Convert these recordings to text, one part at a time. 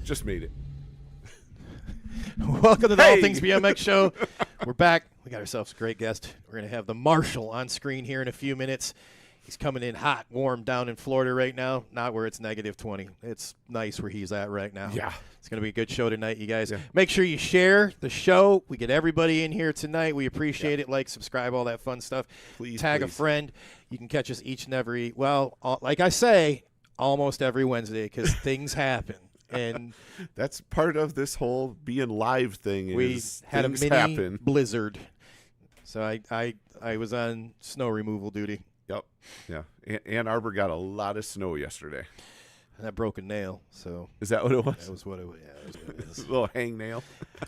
Just made it. Welcome to the All Things BMX show. We're back. We got ourselves a great guest. We're going to have the Marshall on screen here in a few minutes. He's coming in hot, warm down in Florida right now, not where it's negative 20. It's nice where he's at right now. Yeah. It's going to be a good show tonight, you guys. Yeah. Make sure you share the show. We get everybody in here tonight. We appreciate it. Like, subscribe, all that fun stuff. Please, Tag a friend. You can catch us each and every, like I say, almost every Wednesday because things happen. And that's part of this whole being live thing. We had a mini happen. blizzard. So I was on snow removal duty. Yep. Yeah. Ann Arbor got a lot of snow yesterday. And that broke a nail. So is that what it was? That was what it was. Yeah, that was what it was. A little hangnail.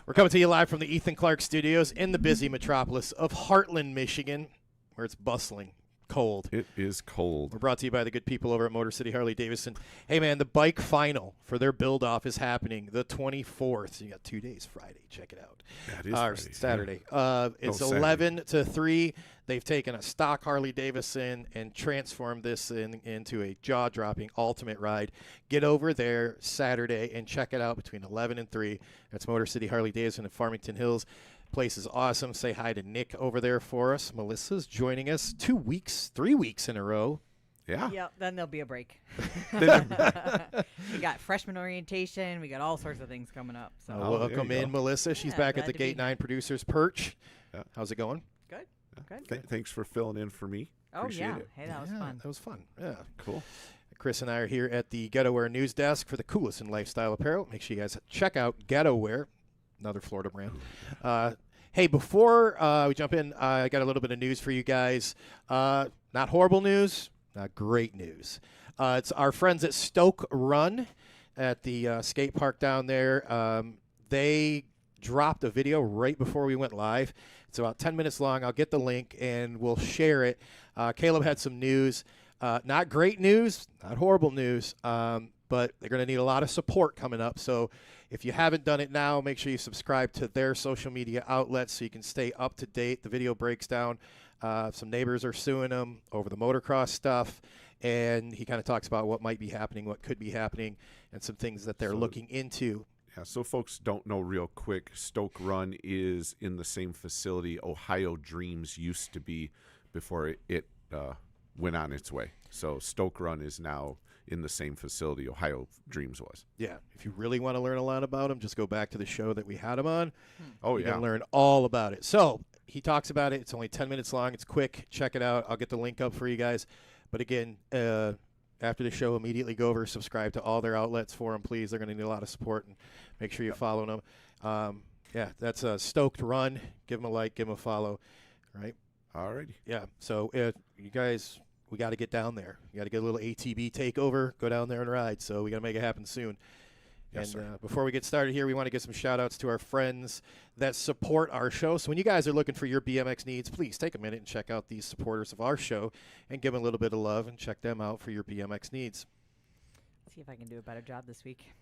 We're coming to you live from the Ethan Clark Studios in the busy metropolis of Heartland, Michigan, where it's bustling. Cold. It is cold. We're brought to you by the good people over at Motor City Harley Davidson. Hey, man, the bike final for their build-off is happening the 24th. So you got 2 days, Friday. Check it out. Yeah, it is Friday. Saturday. Yeah. It's 11 to 3. They've taken a stock Harley Davidson and transformed this into a jaw-dropping ultimate ride. Get over there Saturday and check it out between 11 and 3. That's Motor City Harley Davidson in Farmington Hills. Place is awesome. Say hi to Nick over there for us. Melissa's joining us 3 weeks in a row. Yeah. Yep, then there'll be a break. We got freshman orientation. We got all sorts of things coming up. So welcome in, Melissa. She's back at the Gate 9 Producers Perch. Yeah. How's it going? Good. Good. Thanks for filling in for me. Oh, Appreciate yeah. it. Hey, that was fun. That was fun. Yeah. Cool. Chris and I are here at the Getaware News Desk for the coolest in lifestyle apparel. Make sure you guys check out Getaware. Another Florida brand. Hey, before we jump in, I got a little bit of news for you guys. Not horrible news, not great news. It's our friends at Stoke Run at the skate park down there. They dropped a video right before we went live. It's about 10 minutes long. I'll get the link, and we'll share it. Caleb had some news. Not great news, not horrible news, but they're going to need a lot of support coming up. So if you haven't done it now, make sure you subscribe to their social media outlets so you can stay up to date. The video breaks down. Some neighbors are suing them over the motocross stuff, and he kind of talks about what might be happening, what could be happening, and some things that they're looking into. Yeah, so folks don't know real quick, Stoke Run is in the same facility Ohio Dreams used to be before it went on its way. So Stoke Run is now in the same facility Ohio Dreams was. Yeah, if you really want to learn a lot about him, just go back to the show that we had him on. Oh, you yeah. can learn all about it. So he talks about it. It's only 10 minutes long. It's quick. Check it out. I'll get the link up for you guys. But again, after the show, immediately go over, subscribe to all their outlets for them, please. They're going to need a lot of support, and make sure you're following them. Yeah, that's a Stoked Run. Give them a like, give them a follow, right? All righty. Yeah, so you guys, we got to get down there. You got to get a little ATB takeover, go down there and ride. So we got to make it happen soon. Yes, and before we get started here, we want to give some shout-outs to our friends that support our show. So when you guys are looking for your BMX needs, please take a minute and check out these supporters of our show and give them a little bit of love and check them out for your BMX needs. See if I can do a better job this week.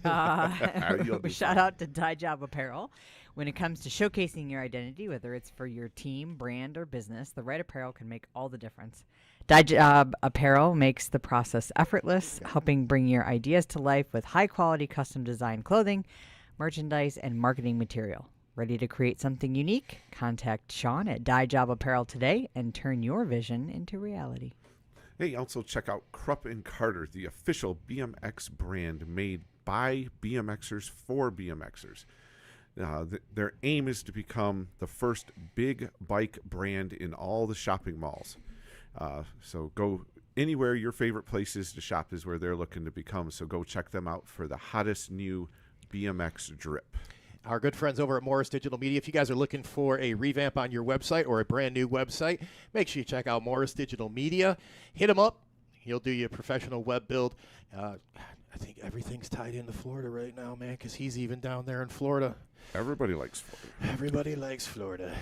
Shout out to Dye Job Apparel. When it comes to showcasing your identity, whether it's for your team, brand, or business, the right apparel can make all the difference. Dye Job Apparel makes the process effortless, helping bring your ideas to life with high-quality custom-designed clothing, merchandise, and marketing material. Ready to create something unique? Contact Sean at Dye Job Apparel today and turn your vision into reality. Hey, also check out Krupp & Carter, the official BMX brand made by BMXers for BMXers. Their aim is to become the first big bike brand in all the shopping malls. So go anywhere your favorite places to shop is where they're looking to become. So go check them out for the hottest new BMX drip. Our good friends over at Morris Digital Media. If you guys are looking for a revamp on your website or a brand new website, make sure you check out Morris Digital Media. Hit him up. He'll do you a professional web build. I think everything's tied into Florida right now, man, because he's even down there in Florida. Everybody likes Florida. Everybody likes Florida.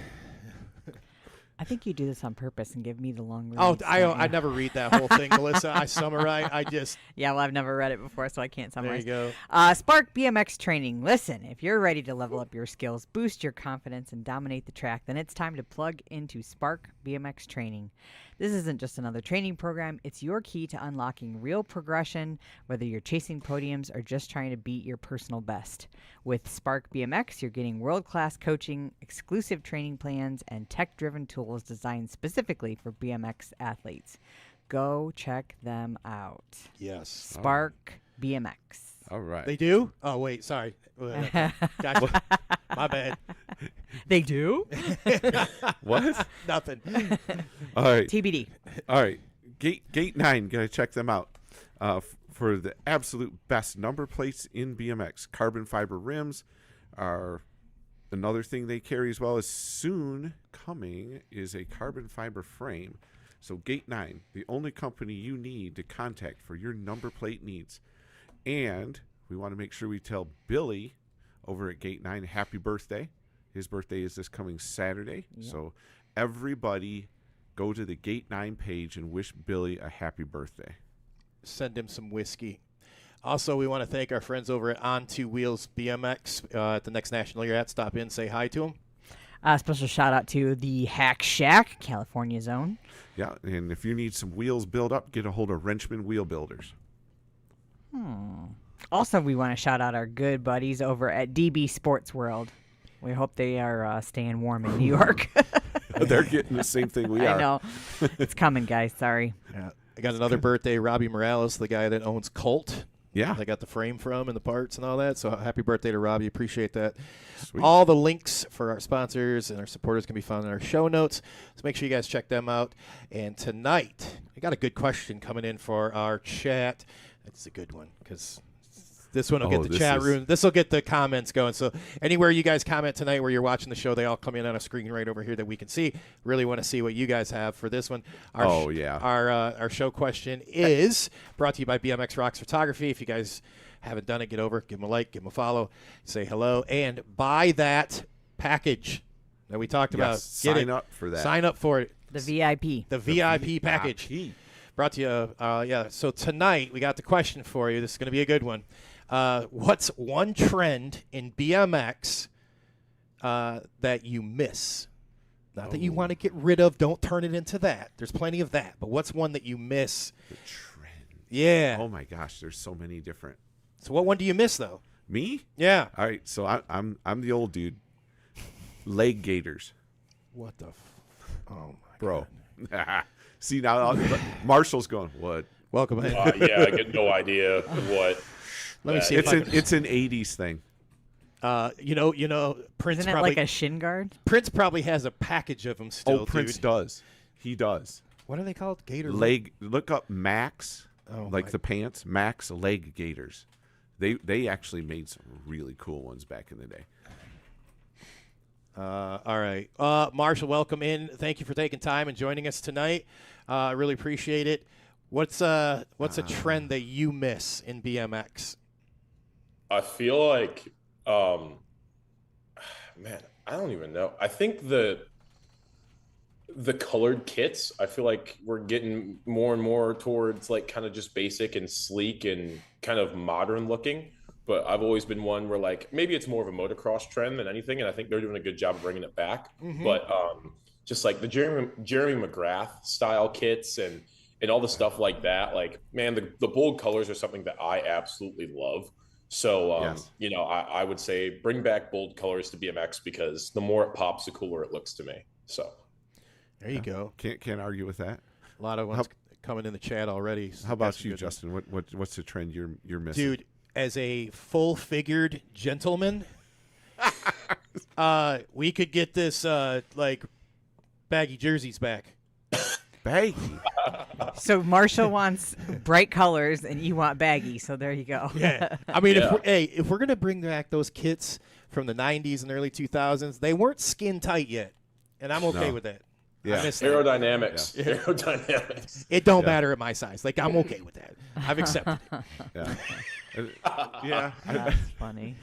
I think you do this on purpose and give me the long read. Oh, I never read that whole thing, Melissa. I summarize. Yeah, well, I've never read it before, so I can't summarize. There you go. Spark BMX Training. Listen, if you're ready to level up your skills, boost your confidence, and dominate the track, then it's time to plug into Spark BMX Training. This isn't just another training program. It's your key to unlocking real progression, whether you're chasing podiums or just trying to beat your personal best. With Spark BMX, you're getting world-class coaching, exclusive training plans, and tech-driven tools designed specifically for BMX athletes. Go check them out. Yes. Spark BMX. All right. They do? Oh, wait. Sorry. Gotcha. My bad. They do? What? Nothing. All right. TBD. All right. Gate 9, gotta check them out for the absolute best number plates in BMX. Carbon fiber rims are another thing they carry, as well as soon coming is a carbon fiber frame. So Gate 9, the only company you need to contact for your number plate needs. And we want to make sure we tell Billy over at Gate 9 happy birthday. His birthday is this coming Saturday. Yep. So everybody go to the Gate 9 page and wish Billy a happy birthday. Send him some whiskey. Also, we want to thank our friends over at On Two Wheels BMX at the next national you're at. Stop in, say hi to them. Special shout out to the Hack Shack, California zone. Yeah, and if you need some wheels built up, get a hold of Wrenchman Wheel Builders. Also, we want to shout out our good buddies over at DB Sports World. We hope they are staying warm in New York. They're getting the same thing we are. I know. It's coming, guys. Sorry. Yeah. I got another birthday, Robbie Morales, the guy that owns Colt. Yeah. I got the frame from and the parts and all that. So happy birthday to Robbie. Appreciate that. Sweet. All the links for our sponsors and our supporters can be found in our show notes. So make sure you guys check them out. And tonight, I got a good question coming in for our chat. That's a good one because this one will get the chat room. This will get the comments going. So anywhere you guys comment tonight where you're watching the show, they all come in on a screen right over here that we can see. Really want to see what you guys have for this one. Our show question is brought to you by BMX Rocks Photography. If you guys haven't done it, get over, give them a like, give them a follow, say hello, and buy that package that we talked about. Sign up for that. Sign up for it. The VIP. The VIP package. Brought to you. So tonight we got the question for you. This is going to be a good one. What's one trend in BMX that you miss? Not that you want to get rid of. Don't turn it into that. There's plenty of that. But what's one that you miss? The trend. Yeah. Oh my gosh, there's so many different. So what one do you miss though? Me? Yeah. All right. So I'm the old dude. Leg gaiters. What the? Oh my bro. God. See now, Marshall's going. What? Welcome in. Yeah, I get no idea what. Let me see. It's an '80s thing. You know, Prince Isn't it probably like a shin guard? Prince probably has a package of them still. Oh, Prince does. He does. What are they called? Gator leg. Look up Max. Oh, like the pants. Max leg gaiters. They actually made some really cool ones back in the day. All right. Marshall, welcome in. Thank you for taking time and joining us tonight. I really appreciate it. What's a trend that you miss in BMX? I feel like, man, I don't even know. I think the colored kits, I feel like we're getting more and more towards like kind of just basic and sleek and kind of modern looking. But I've always been one where like maybe it's more of a motocross trend than anything, and I think they're doing a good job of bringing it back. Mm-hmm. But just like the Jeremy McGrath style kits and all the stuff like that, like man, the bold colors are something that I absolutely love. So yes. I would say bring back bold colors to BMX because the more it pops, the cooler it looks to me. So there you go. Can't argue with that. A lot of ones coming in the chat already. So how about you, Justin? What's the trend you're missing? Dude, as a full-figured gentleman, we could get this like baggy jerseys back. Baggy. So Marshall wants bright colors, and you want baggy. So there you go. Yeah, I mean, if we're gonna bring back those kits from the '90s and early 2000s, they weren't skin tight yet, and I'm okay with that. Yeah, aerodynamics. Yeah. Aerodynamics. It don't matter at my size. Like I'm okay with that. I've accepted it. Yeah. Yeah. That's funny.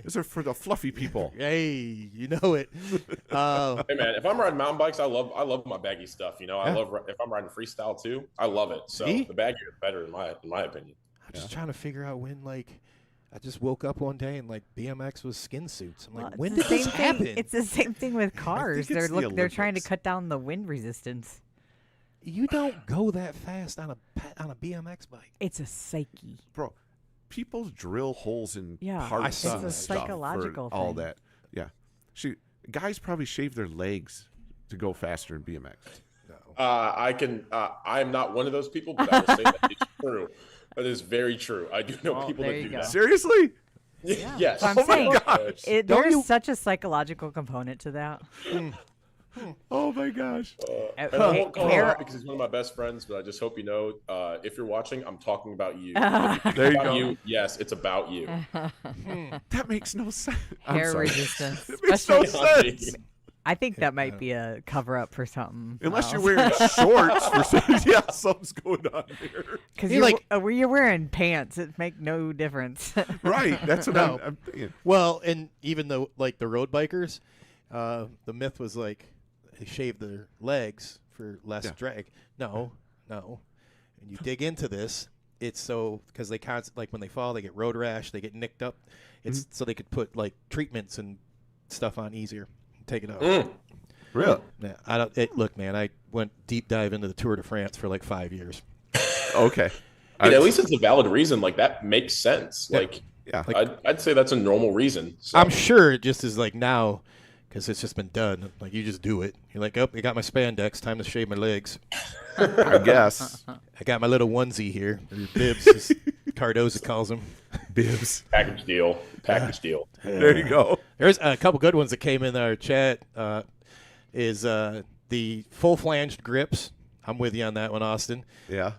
These are for the fluffy people. Hey, you know it. Hey man, if I'm riding mountain bikes, I love my baggy stuff. I love if I'm riding freestyle too. I love it. So the baggier the better in my opinion. I'm just trying to figure out when I just woke up one day and like BMX was skin suits. I'm like, when did this happen? It's the same thing with cars. They're trying to cut down the wind resistance. You don't go that fast on a BMX bike. It's a psyche. Bro, people drill holes in Yeah, parts it's and a stuff psychological for all thing. that. Yeah. Guys probably shave their legs to go faster in BMX. I'm not one of those people, but I will say that it's true. That is very true. I do know Well, people there that you do go. that. Seriously? Yes. So I'm Oh my saying gosh. there's such a psychological component to that. Oh my gosh. And I won't call him Hair- out because he's one of my best friends, but I just hope you know, if you're watching, I'm talking about you. There you About go. you, yes, it's about you. That makes no sense. I'm Hair sorry. resistance. It makes no Especially- sense. I think that might be a cover up for something. Unless you're else. wearing shorts for some, yeah, something's going on there. Because You're you're, like- you're wearing pants, it make no difference. Right. That's what No. I'm thinking. Well, and even though like the road bikers, the myth was like they shave their legs for less Yeah. drag. No. And you dig into this, it's so because they like when they fall, they get road rash, they get nicked up. It's so they could put like treatments and stuff on easier. Take it off. Really? Yeah, look, man. I went deep dive into the Tour de France for like 5 years. Okay. And at least it's a valid reason. Like, that makes sense. Yeah. Like, Yeah. I'd say that's a normal reason. So. I'm sure it just is like now, because it's just been done. Like you just do it. You're like, oh, I got my spandex. Time to shave my legs. I guess. I got my little onesie here, or bibs, as Cardoza calls them. Bibs. Package deal. There you go. There's a couple good ones that came in our chat. Is the full flanged grips? I'm with you on that one, Austin. Yeah.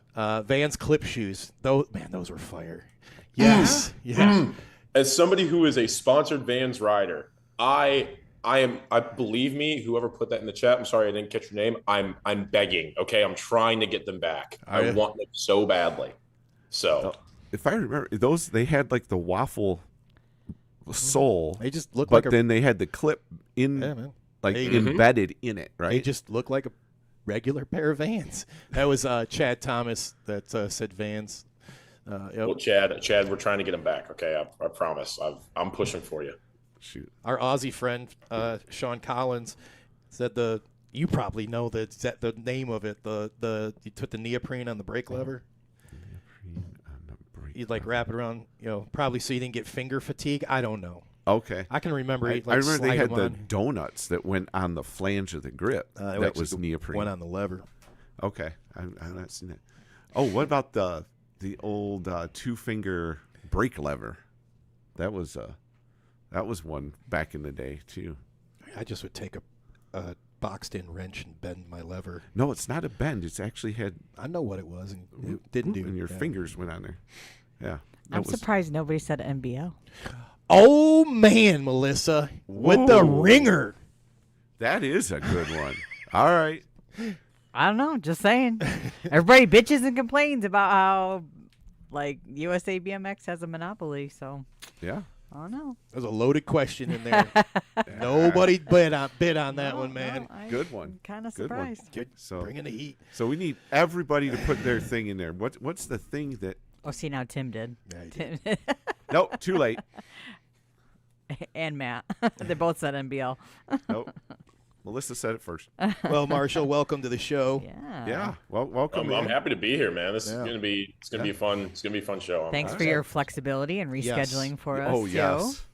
Vans clip shoes. Those were fire. Yes. Yeah. As somebody who is a sponsored Vans rider, I believe me, whoever put that in the chat, I'm sorry I didn't catch your name. I'm begging, okay? I'm trying to get them back. Are I you? want them so badly. So If I remember, they had like the waffle sole, They just look but like then they had the clip in, yeah, man. like They- embedded in it, right? They just look like a regular pair of Vans. That was Chad Thomas that said Vans. Yep. well, Chad, we're trying to get them back, okay? I promise. I'm pushing for you. Shoot. Our Aussie friend Sean Collins said you probably know the name of it. You put the neoprene on the brake lever. You'd like wrap it around, probably so you didn't get finger fatigue. I don't know. Okay. I can remember. I you'd, like, remember they slide had them the on. donuts that went on the flange of the grip. They that actually was neoprene. Went on the lever. Okay. I've not seen it. Oh, what about the old 2-finger brake lever? That was one back in the day too. I just would take a boxed-in wrench and bend my lever. No, it's not a bend. It's actually had I know what it was, and it didn't do. and your yeah. fingers went on there. Yeah. I'm That was- surprised nobody said NBL. Oh man, Melissa, with the Whoa. ringer. That is a good one. All right. I don't know, just saying. Everybody bitches and complains about how, like, USA BMX has a monopoly, so Yeah. I don't know. There's a loaded question in there. Nobody bid on that No, one, man. no, Good one. Kind of Good one. surprised. So Bringing the heat. so we need everybody to put their thing in there. What's the thing that? Oh, see, now Tim did. Yeah, you Tim Nope. Too late. and Matt. They both said NBL. Nope. Melissa said it first. Well, Marshall, welcome to the show. Yeah. Yeah. Well, welcome. I'm man. happy to be here, man. This is Yeah. gonna be fun. It's gonna be a fun show. Thanks I'm for excited. your flexibility and Yes. rescheduling for us. Oh too. yes.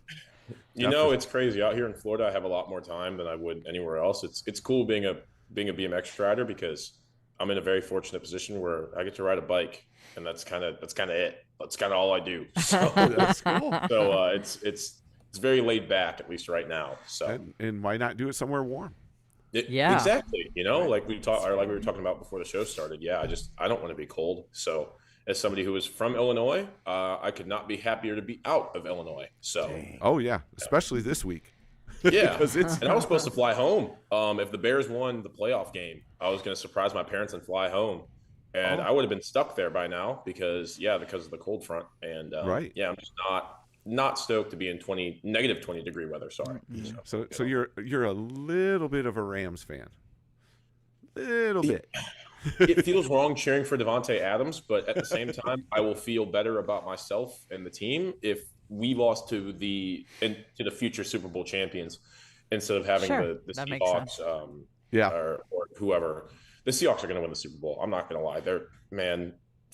You know, it's crazy out here in Florida. I have a lot more time than I would anywhere else. It's cool being a BMX rider because I'm in a very fortunate position where I get to ride a bike, and that's kind of it. That's kind of all I do. So, That's cool. so it's very laid back, at least right now. So And why not do it somewhere warm? Yeah. exactly. You know, like we were talking about before the show started. Yeah, I don't want to be cold. So as somebody who is from Illinois, I could not be happier to be out of Illinois. So. Oh yeah, especially this week. Yeah, 'Cause it's and I was supposed to fly home. If the Bears won the playoff game, I was going to surprise my parents and fly home, and I would have been stuck there by now because of the cold front. And Right. yeah, I'm just not stoked to be in negative 20 degree weather. Sorry. So you're a little bit of a Rams fan. Little bit. It feels wrong cheering for Devontae Adams, but at the same time, I will feel better about myself and the team if we lost to the future Super Bowl champions instead of having Sure, the that makes Seahawks, Yeah. or whoever. the Seahawks are going to win the Super Bowl. I'm not going to lie. They're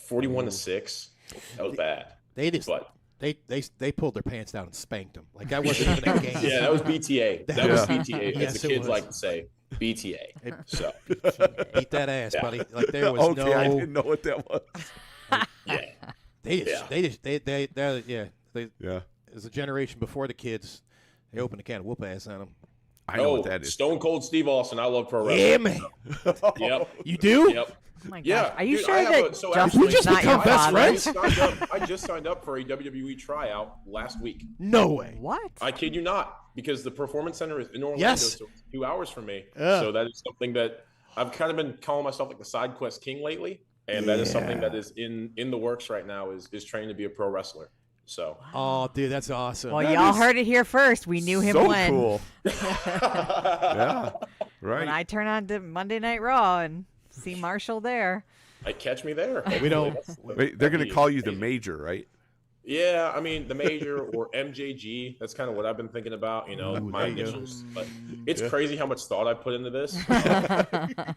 41-6. That was bad. They just But they pulled their pants down and spanked them. Like that wasn't even a game. yeah, that was BTA. That was Yeah. BTA, Yes, as the it kids was. like to say. BTA. So Beat that ass, Yeah. buddy. Like there was Okay, I no. didn't know what that was. yeah, They Yeah. as a generation before the kids, they opened a can of whoop ass on them. I know what that is. Stone Cold Steve Austin. I love pro wrestling. Yeah, man. Yep. You do? Yep. Oh my gosh. Yeah, Are you dude, sure I have that a- so Justin's we just not your become best father? friends? I just signed up for a WWE tryout last week. No way. What? I kid you not, because the Performance Center is in Orlando, Yes. so it's 2 hours from me. Yeah. So that is something that I've kind of been calling myself like the side quest king lately, and that is something that is in the works right now. Is training to be a pro wrestler. So Oh, dude, that's awesome. Well, That y'all is heard it here first. We knew him so when. cool. Yeah. Right. When I turn on to Monday Night Raw and see Marshall there. I catch me there. We don't- Wait, they're going to call you the Major, right? Yeah, I mean the Major or MJG. That's kind of what I've been thinking about. Ooh, My there you go. initials. But it's crazy how much thought I put into this.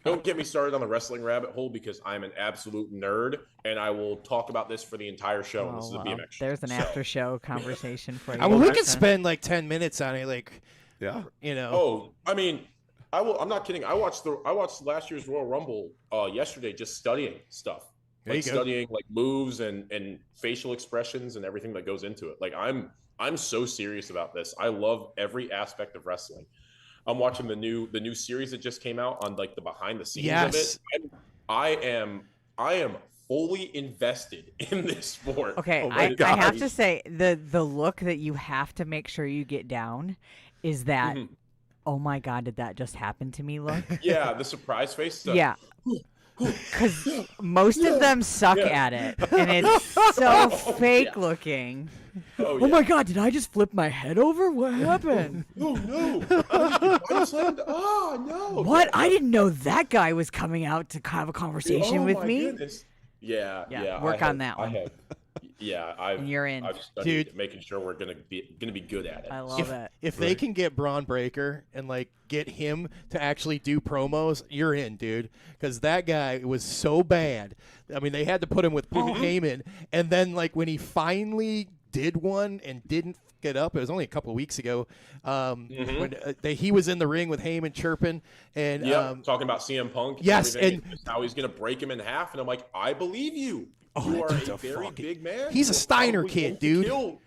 Don't get me started on the wrestling rabbit hole because I'm an absolute nerd, and I will talk about this for the entire show. And this is a well, BMX show. there's an So- after show conversation for you. I mean, we could Justin. spend like 10 minutes on it, like, Yeah. you know. Oh, I mean, I'm not kidding. I watched last year's Royal Rumble yesterday, just studying stuff, There like you go. studying like moves and facial expressions and everything that goes into it. Like I'm so serious about this. I love every aspect of wrestling. I'm watching the new series that just came out on like the behind the scenes Yes. of it. I am fully invested in this sport. Okay, Oh my I have gosh. to say the look that you have to make sure you get down is that Mhm. oh my god, did that just happen to me look? Yeah, the surprise face stuff. Yeah. Because most of them suck Yeah. at it, and it's so fake looking. Oh, Oh my god, did I just flip my head over? What happened? Oh no! I slammed. Oh no! What? I didn't know that guy was coming out to have a conversation Oh, with my me. goodness. Yeah, Yeah, yeah. work I on that one. I have, yeah, I've. And you're in. I've studied Dude. making sure we're gonna be good at it. I love it. If they can get Braun Breaker and like get him to actually do promos, you're in, dude. Because that guy was so bad. I mean, they had to put him with Paul Heyman, and then like when he finally did one and didn't get up, it was only a couple of weeks ago. When he was in the ring with Heyman chirping, and Yeah, talking about CM Punk. yes, everything, and- just how he's gonna break him in half, and I'm like, I believe you. Oh, You that are dude's a a very fucking- big man. he's a You're Steiner probably kid, going to dude. Kill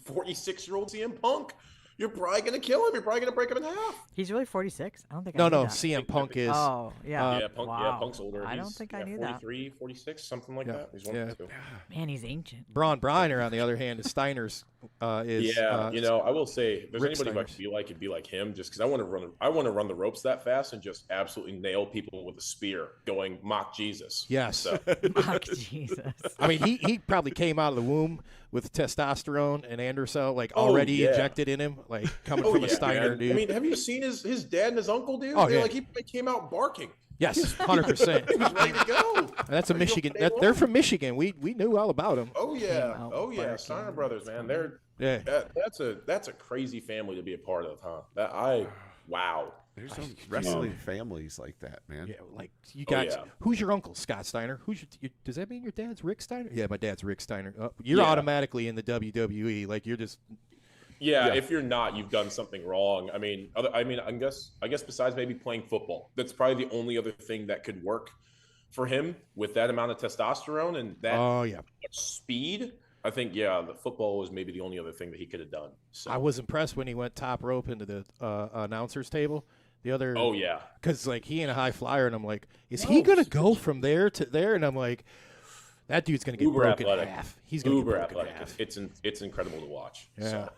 46-year-old CM Punk. You're probably gonna kill him. You're probably gonna break him in half. He's really 46? I don't think I no, knew no, that. CM Punk is. Oh, yeah. Yeah, Punk. Wow. Yeah, Punk's older. I don't He's, think I knew that. 43, 46, something like Yeah, that. He's one yeah. of the two. Man, he's ancient. Braun Breiner, on the other hand, is Steiner's. Is Yeah, I will say, if there's Rick anybody who I Steiner's. could be like, it'd be like him, just because I want to run the ropes that fast and just absolutely nail people with a spear, going mock Jesus. Yes. So, Fuck Jesus. I mean, he probably came out of the womb with testosterone and androcell like Oh, already yeah. injected in him, like coming oh from yeah, a Steiner man. dude. I mean, have you seen his dad and his uncle, dude? Oh, They're yeah. like he came out barking. Yes, 100%. He was ready to go. That's a Ready to go Michigan. day They're one. from Michigan. We knew all about them. Oh yeah, out oh yeah, barking. Steiner brothers, man. They're Yeah. that's a crazy family to be a part of, huh? Wow. There's some wrestling families like that, man. Yeah, like you got. yeah. Who's your uncle, Scott Steiner? Does that mean your dad's Rick Steiner? Yeah, my dad's Rick Steiner. You're Yeah. automatically in the WWE. Like you're just. Yeah, Yeah. if you're not, you've done something wrong. I mean, I guess besides maybe playing football, that's probably the only other thing that could work for him with that amount of testosterone and that Oh yeah. speed. I think the football was maybe the only other thing that he could have done. So. I was impressed when he went top rope into the announcers table. The other. Oh yeah, Because like he ain't a high flyer, and I'm like, is he gonna go from there to there? And I'm like, that dude's gonna get Uber broken athletic. in half. He's gonna uber get broken athletic. in half. It's incredible to watch. Yeah. So,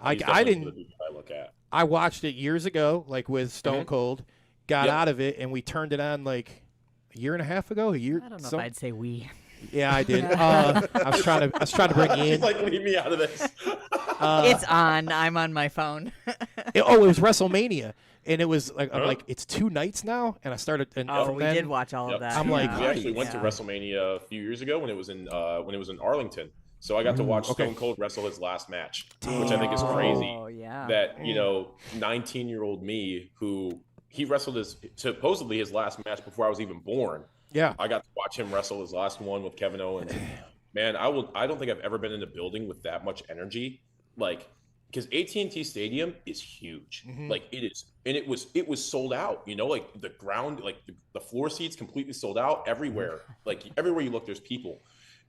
I he's definitely didn't. one of the people I look at. I watched it years ago, like with Stone Mhm. Cold. Got Yep. out of it, and we turned it on like a year and a half ago. A year. I don't know some- if I'd say we. Yeah, I did. I was trying to bring you in. He's like, leave me out of this. It's on. I'm on my phone. It was WrestleMania, and it was like I'm Huh? like it's 2 nights now, and I started. And Oh, from we then, did watch all Yep. of that. I'm like, we actually went to Yeah. WrestleMania a few years ago when it was in Arlington. So I got to watch okay. Stone Cold wrestle his last match, which I think is crazy. Oh, yeah. That 19-year-old me who he wrestled supposedly his last match before I was even born. Yeah. I got to watch him wrestle his last one with Kevin Owens. Man, I don't think I've ever been in a building with that much energy. Like, because AT&T Stadium is huge. Like it is, and it was sold out. You know, like the ground, like the floor seats completely sold out everywhere. Like everywhere you look, there's people,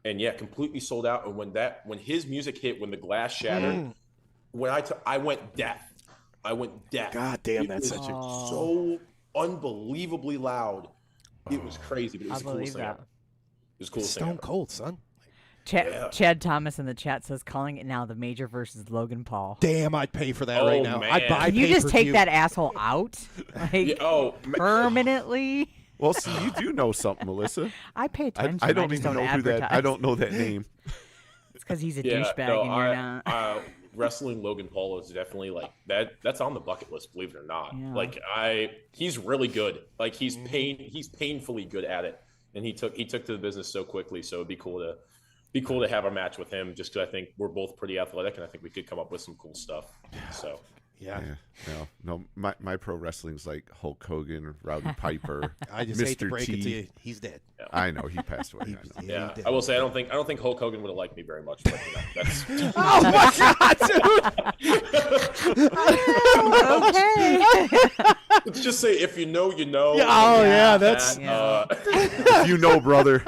and yeah, completely sold out. And when his music hit, when the glass shattered, I went deaf. I went deaf. God damn, It that's was such a so unbelievably loud. It was crazy, but it was I the coolest believe thing that. ever. It was the coolest thing Stone ever. Cold, son. Chad Thomas in the chat says calling it now the Major versus Logan Paul. Damn, I'd pay for that Oh, right now. man. I'd buy Can you just take pay-per-view. that asshole out? Like, Yeah, permanently? Well, see, you do know something, Melissa. I pay I, attention. I don't just even know who advertise. that. I don't know that name. It's because he's a yeah, douchebag no, and you're not. wrestling Logan Paul is definitely like that. That's on the bucket list, believe it or not. Yeah. Like he's really good. Like he's painfully good at it, and he took to the business so quickly. So it'd be cool to have a match with him, just because I think we're both pretty athletic, and I think we could come up with some cool stuff. So Yeah. No. My pro wrestling's like Hulk Hogan, Rowdy Piper, I just Mr. hate to break T. it to you. He's dead. I know he passed away. I know. yeah, he did. I will say I don't think Hulk Hogan would have liked me very much. But that's Oh my God, dude! Okay. let's just say if you know, you know. Yeah, oh, yeah, that's- If you know, brother.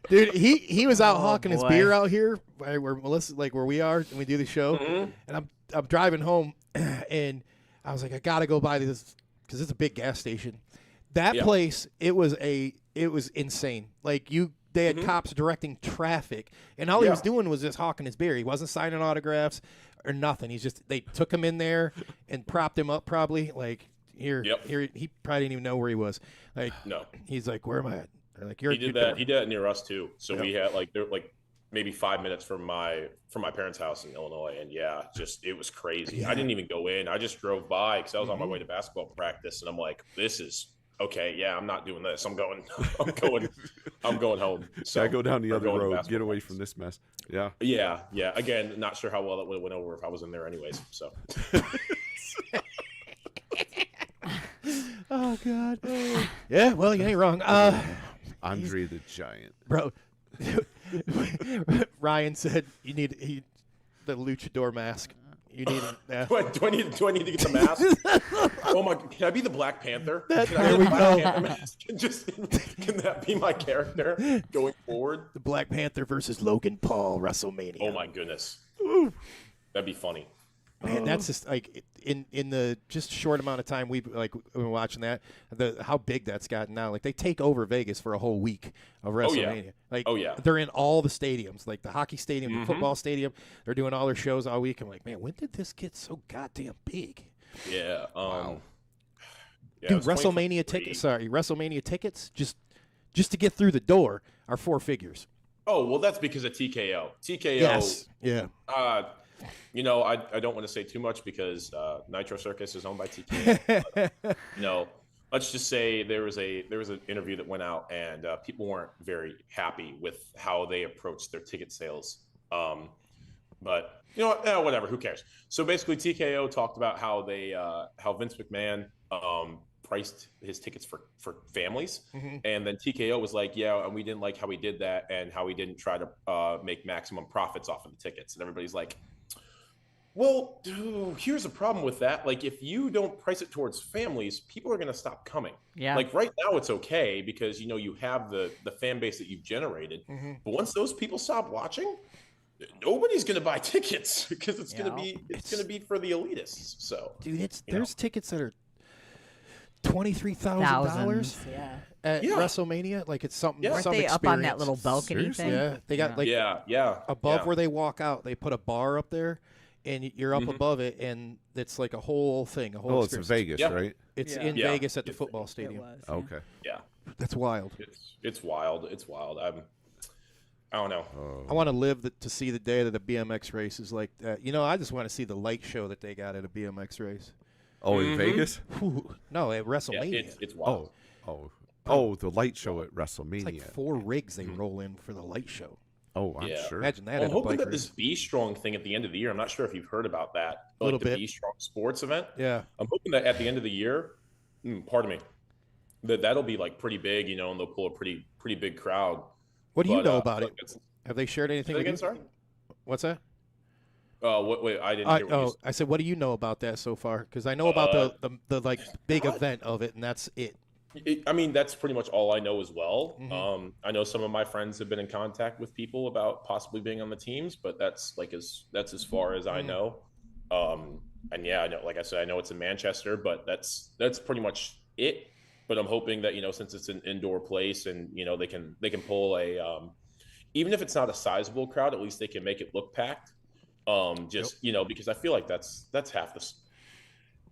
Dude, he was out hawking his boy. beer out here where Melissa, like where we are, and we do the show. And I'm driving home, and I was like, I gotta go by this because it's a big gas station. That Yeah. place, it was insane. Like they had cops directing traffic, and all he was doing was just hawking his beer. He wasn't signing autographs or nothing. They took him in there and propped him up probably. Like here, he probably didn't even know where he was. Like No. he's like, where am I at? They're like, He did that near us too. So we had they're maybe 5 minutes from my parents' house in Illinois, and it was crazy. I didn't even go in. I just drove by because I was on my way to basketball practice, and I'm like, this is okay. Yeah, I'm not doing this. I'm going home. So I go down the or other going to road. Get basketball away practice. from this mess. Yeah. Yeah. Again, not sure how well that would have went over if I was in there anyways. So Oh God. Yeah, well, you ain't wrong. Andre the Giant. Bro, Ryan said you need the luchador mask. You need that. do I need to get the mask? Oh my! Can I be the Black Panther? Can I there be we the Black go. Panther mask? Can that be my character going forward? The Black Panther versus Logan Paul WrestleMania. Oh my goodness, that'd be funny. Man, that's just like in the just short amount of time we've been watching that. How big that's gotten now. Like they take over Vegas for a whole week of WrestleMania. They're in all the stadiums, like the hockey stadium, the football stadium. They're doing all their shows all week. I'm like, man, when did this get so goddamn big? Yeah. Wow. Dude, WrestleMania tickets. Sorry, WrestleMania tickets just to get through the door are 4 figures. Oh well, that's because of TKO. TKO. Yes. Yeah. I don't want to say too much because Nitro Circus is owned by TKO. But, let's just say there was an interview that went out, and people weren't very happy with how they approached their ticket sales. But you know what? Whatever. Who cares? So basically, TKO talked about how Vince McMahon priced his tickets for families, and then TKO was like, yeah, and we didn't like how he did that, and how he didn't try to make maximum profits off of the tickets, and everybody's like, well, dude, here's the problem with that. Like, if you don't price it towards families, people are going to stop coming. Yeah. Like right now, it's okay because you have the fan base that you've generated. But once those people stop watching, nobody's going to buy tickets because it's going to be for the elitists. So, dude, there's tickets that are $23,000 at WrestleMania. Like it's something. Weren't some they experience. up on that little balcony Seriously? thing? Yeah, they got above where they walk out. They put a bar up there, and you're up above it, and it's like a whole thing. Oh, it's in Vegas, right? It's in Vegas at the football stadium. It was, Okay. Yeah. That's wild. It's wild. I don't know. I want to live to see the day that the BMX race is like that. I just want to see the light show that they got at a BMX race. Oh, in Vegas? Whew. No, at WrestleMania. It's wild. Oh, the light show at It's WrestleMania. like 4 rigs they roll in for the light show. Oh, I'm Yeah. sure. Imagine that Well, at I'm a hoping bike that this race. Be Strong thing at the end of the year, I'm not sure if you've heard about that, but Little like the bit. Be Strong sports event. Yeah. I'm hoping that at the end of the year, pardon me, that'll be like pretty big, and they'll pull a pretty big crowd. What do you But know I about feel it? like that's, Have they shared say anything that with again, you? sorry. What's that? Wait, I didn't hear what you said. I said, what do you know about that so far? Because I know about Uh, the like big God. event of it, and that's it. I mean, that's pretty much all I know as well. Mhm. I know some of my friends have been in contact with people about possibly being on the teams, but that's as far as I Mm. know. Um, and yeah, I know, like I said, I know it's in Manchester, but that's pretty much it. But I'm hoping that since it's an indoor place, and they can pull a even if it's not a sizable crowd, at least they can make it look packed. Yep. Just because I feel like that's half the.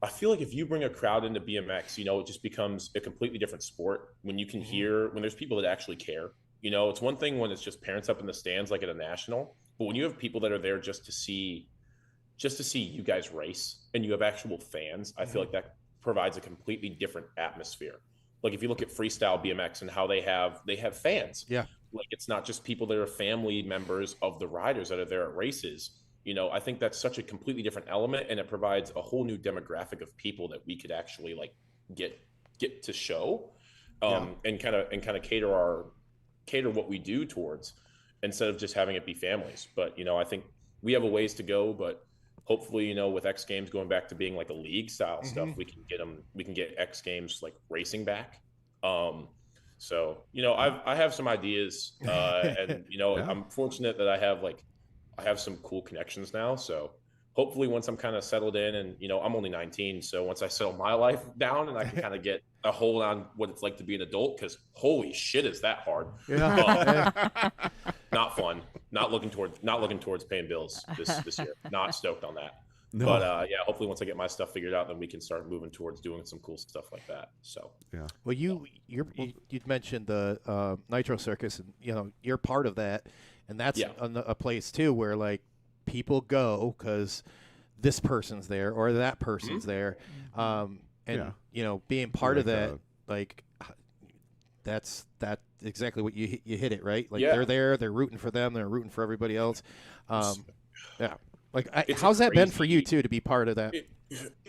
I feel like if you bring a crowd into BMX, it just becomes a completely different sport when you can Mhm. hear when there's people that actually care. It's one thing when it's just parents up in the stands like at a national, but when you have people that are there just to see you guys race and you have actual fans, I feel Mhm. like that provides a completely different atmosphere. Like if you look at freestyle BMX and how they have fans. Yeah. Like it's not just people that are family members of the riders that are there at races. I think that's such a completely different element, and it provides a whole new demographic of people that we could actually like get to show, Yeah. and kind of cater what we do towards, instead of just having it be families. But I think we have a ways to go, but hopefully, with X Games going back to being like a league style Mhm. stuff, we can get X Games like racing back. So I have some ideas, and Yeah. I'm fortunate that I have some cool connections now. So hopefully, once I'm kind of settled in, and I'm only 19, so once I settle my life down and I can kind of get a hold on what it's like to be an adult, because holy shit, is that hard? Yeah. Not fun. Not looking towards paying bills this year. Not stoked on that. No. But yeah, hopefully once I get my stuff figured out, then we can start moving towards doing some cool stuff like that. So Yeah. Well, you'd mentioned the Nitro Circus, and you're part of that, and that's Yeah. a place too where like people go because this person's there or that person's there, and being part of like, that, like that's exactly what you hit it right. Like Yeah. they're there, they're rooting for them, they're rooting for everybody else. Yeah, like It's a how's that been for you crazy- too to be part of that?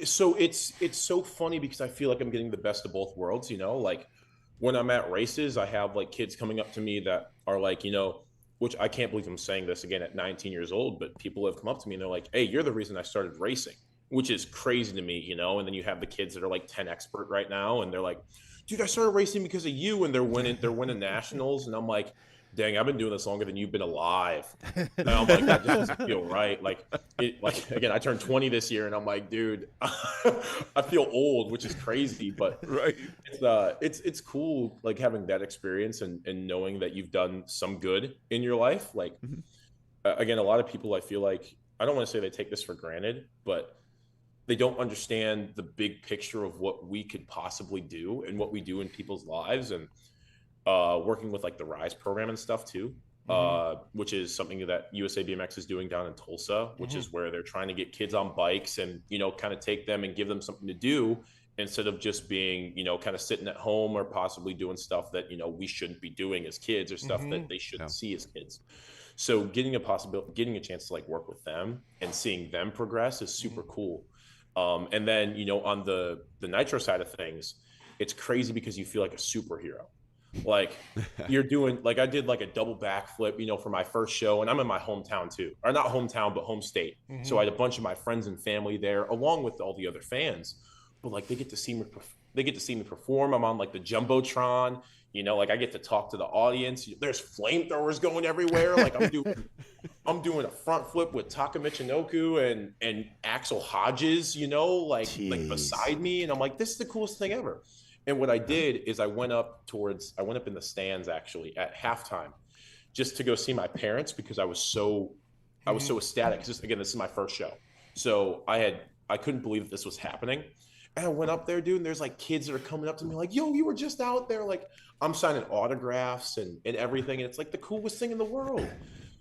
so it's so funny because I feel like I'm getting the best of both worlds. Like when I'm at races, I have like kids coming up to me that are like, which I can't believe I'm saying this again at 19 years old, but people have come up to me and they're like, "Hey, you're the reason I started racing," which is crazy to me. And then you have the kids that are like 10 expert right now, and they're like, "Dude, I started racing because of you," and they're winning nationals, and I'm like, "Dang, I've been doing this longer than you've been alive." And I'm like, that just doesn't feel right. Like again, I turned 20 this year, and I'm like, dude, I feel old, which is crazy, but Right. it's cool, like having that experience, and knowing that you've done some good in your life. Like Mhm. again, a lot of people, I feel like, I don't want to say they take this for granted, but they don't understand the big picture of what we could possibly do and what we do in people's lives. And working with like the Rise program and stuff too, which is something that USA BMX is doing down in Tulsa, which is where they're trying to get kids on bikes and kind of take them and give them something to do, instead of just being kind of sitting at home or possibly doing stuff that we shouldn't be doing as kids, or stuff that they shouldn't see as kids. So getting a chance to like work with them and seeing them progress is super cool. And then on the Nitro side of things, it's crazy because you feel like a superhero. Like you're doing, like I did like a double backflip, for my first show, and I'm in my hometown too, or not hometown, but home state. So I had a bunch of my friends and family there, along with all the other fans. But like they get to see me perform. I'm on like the jumbotron. Like I get to talk to the audience. There's flamethrowers going everywhere. Like I'm doing a front flip with Taka Michinoku and Axel Hodges. Like Jeez. beside me, and I'm like, this is the coolest thing ever. And what I did is I went up in the stands actually at halftime, just to go see my parents, because I was so ecstatic. Because this is my first show, so I couldn't believe that this was happening. And I went up there, dude, and there's like kids that are coming up to me like, "Yo, you were just out there." Like I'm signing autographs and everything, and it's like the coolest thing in the world.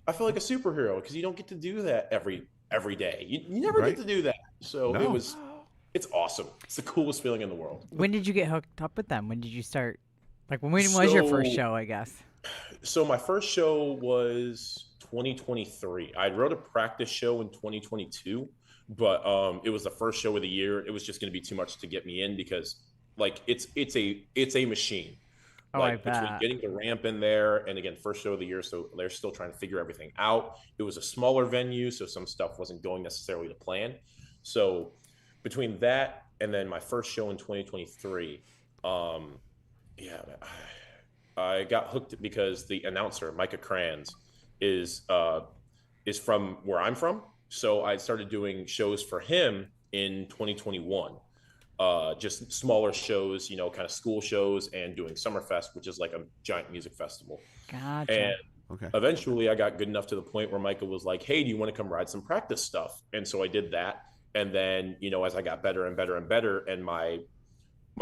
I feel like a superhero because you don't get to do that every day. You never Right. get to do that. So No. it's awesome. It's the coolest feeling in the world. When did you get hooked up with them? When did you start Like when was your first So- show, I guess? So my first show was 2023. I wrote a practice show in 2022, but it was the first show of the year. It was just going to be too much to get me in because like it's a machine. Oh, I Like between bet. getting the ramp in there and again first show of the year, so they're still trying to figure everything out. It was a smaller venue, so some stuff wasn't going necessarily to plan. So between that and then my first show in 2023, yeah, I got hooked because the announcer Micah Kranz is from where I'm from. So I started doing shows for him in 2021. Just smaller shows, you know, kind of school shows, and doing Summerfest, which is like a giant music festival. Gotcha. And Okay. eventually I got good enough to the point where Micah was like, hey, do you want to come ride some practice stuff? And so I did that. And then, you know, as I got better and better and better, and my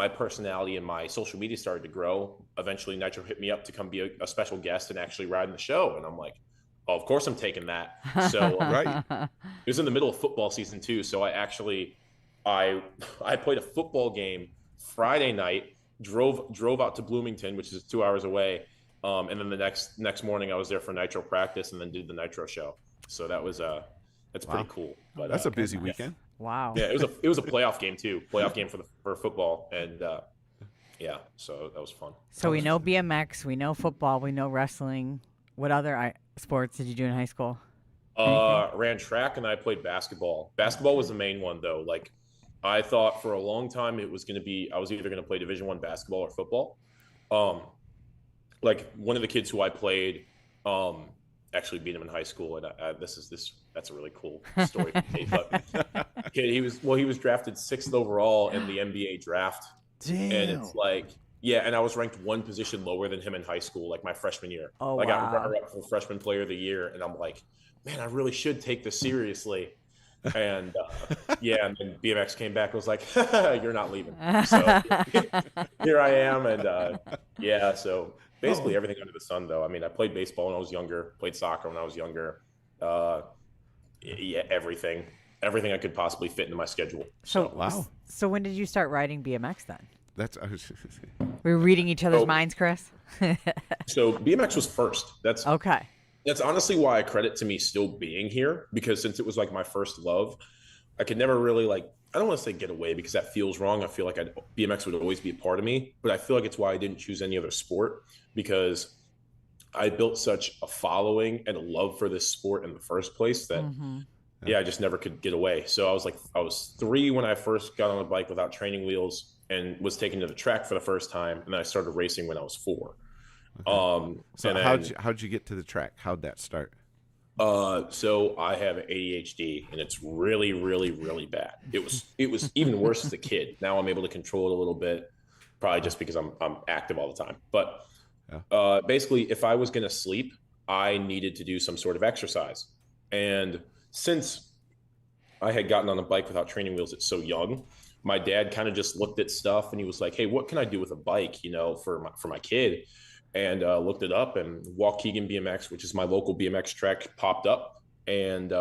personality and my social media started to grow, eventually Nitro hit me up to come be a special guest and actually ride in the show. And I'm like, oh, of course I'm taking that. So Right. it was in the middle of football season too. So I played a football game Friday night, drove out to Bloomington, which is 2 hours away. And then the next morning I was there for Nitro practice and then did the Nitro show. So that's Wow. pretty cool. But That's a busy weekend. Wow. yeah, it was a playoff game too. Playoff game for football, and yeah, so that was fun. So we know BMX, we know football, we know wrestling. What other sports did you do in high school? Ran track and I played basketball. Basketball was the main one though. Like I thought for a long time it was going to be I was either going to play Division I basketball or football. Like one of the kids who I played actually beat him in high school, and that's a really cool story for me. But kid, he was drafted 6th overall in the NBA draft. Damn. And it's like, yeah, and I was ranked one position lower than him in high school, like my freshman year. Oh, I got wow. runner up for freshman player of the year, and I'm like, man, I really should take this seriously. And yeah, and then BMX came back and was like, you're not leaving. So here I am, and yeah, so basically everything under the sun, though. I mean, I played baseball when I was younger, played soccer when I was younger. Yeah, everything I could possibly fit into my schedule. So Wow. So when did you start riding BMX then? I was We were reading each other's Oh. minds, Chris. So BMX was first. That's Okay. That's honestly why I credit to me still being here, because since it was like my first love, I could never really I don't want to say get away because that feels wrong. I feel like BMX would always be a part of me, but I feel like it's why I didn't choose any other sport, because I built such a following and a love for this sport in the first place that I just never could get away. So I was 3 when I first got on a bike without training wheels and was taken to the track for the first time. And then I started racing when I was 4. So and then, how'd you get to the track? How'd that start? so I have ADHD and it's really, really, really bad. It was even worse as a kid. Now I'm able to control it a little bit, probably just because I'm active all the time. But basically, if I was going to sleep, I needed to do some sort of exercise. And since I had gotten on a bike without training wheels at so young, my dad kind of just looked at stuff and he was like, hey, what can I do with a bike, you know, for my kid? And looked it up, and Waukegan BMX, which is my local BMX track, popped up. And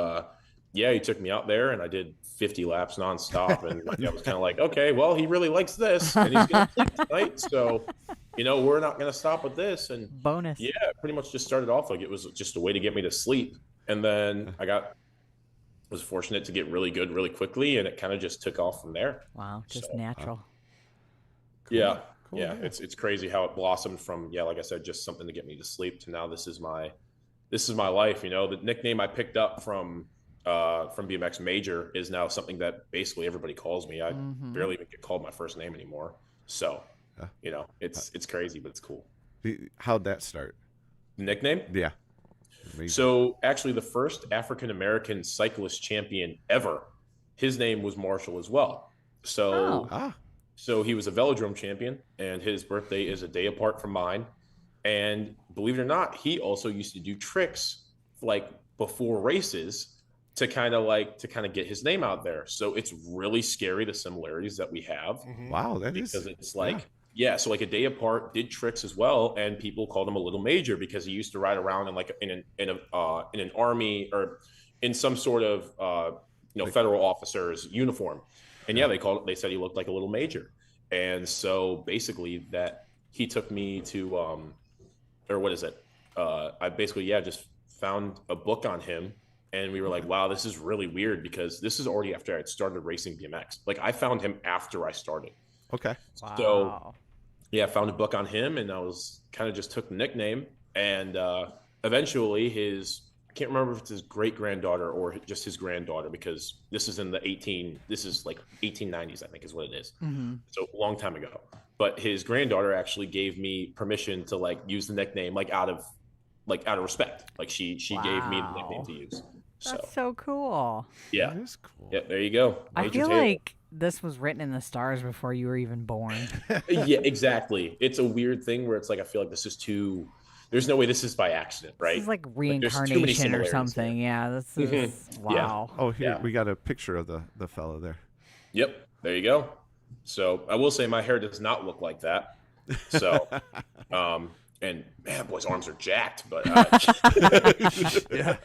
yeah, he took me out there and I did 50 laps nonstop. And my dad was kind of like, okay, well, he really likes this and he's going to sleep tonight. So, you know, we're not going to stop with this. And Bonus. yeah, pretty much just started off like it was just a way to get me to sleep. And then was fortunate to get really good really quickly, and it kind of just took off from there. Wow. Just So, natural. Yeah. Cool, Yeah, yeah. it's crazy how it blossomed from, like I said, just something to get me to sleep to now this is my life. You know, the nickname I picked up from BMX Major is now something that basically everybody calls me. I barely even get called my first name anymore. So, you know, it's crazy, but it's cool. How'd that start? Nickname? Yeah. Amazing. So actually the first African-American cyclist champion ever, his name was Marshall as well. So Oh. So he was a velodrome champion, and his birthday is a day apart from mine. And believe it or not, he also used to do tricks like before races to kind of get his name out there. So it's really scary, the similarities that we have, Wow, that is because it's like, so like a day apart, did tricks as well, and people called him a little major because he used to ride around in an army or in some sort of federal officer's uniform. And they said he looked like a little major. And so basically that he took me to or what is it? I basically just found a book on him, and we were like, wow, this is really weird because this is already after I had started racing BMX. Like I found him after I started. Okay. Wow. So yeah, I found a book on him, and I was kind of just took the nickname, and eventually I can't remember if it's his great granddaughter or just his granddaughter, because this is like 1890s, I think is what it is. Mm-hmm. So a long time ago. But his granddaughter actually gave me permission to like use the nickname like out of respect. Like she gave me the nickname to use. That's so cool. Yeah. That is cool. Yeah, there you go. I Major feel Taylor. like this was written in the stars before you were even born. Yeah, exactly. It's a weird thing where it's like I feel like this is too. There's no way this is by accident, right? This is like there's too many reincarnation or similarities something. here. Yeah, this is wow. Oh, here Yeah. we got a picture of the fellow there. Yep, there you go. So I will say my hair does not look like that. So, and man, boy's arms are jacked, but Yeah.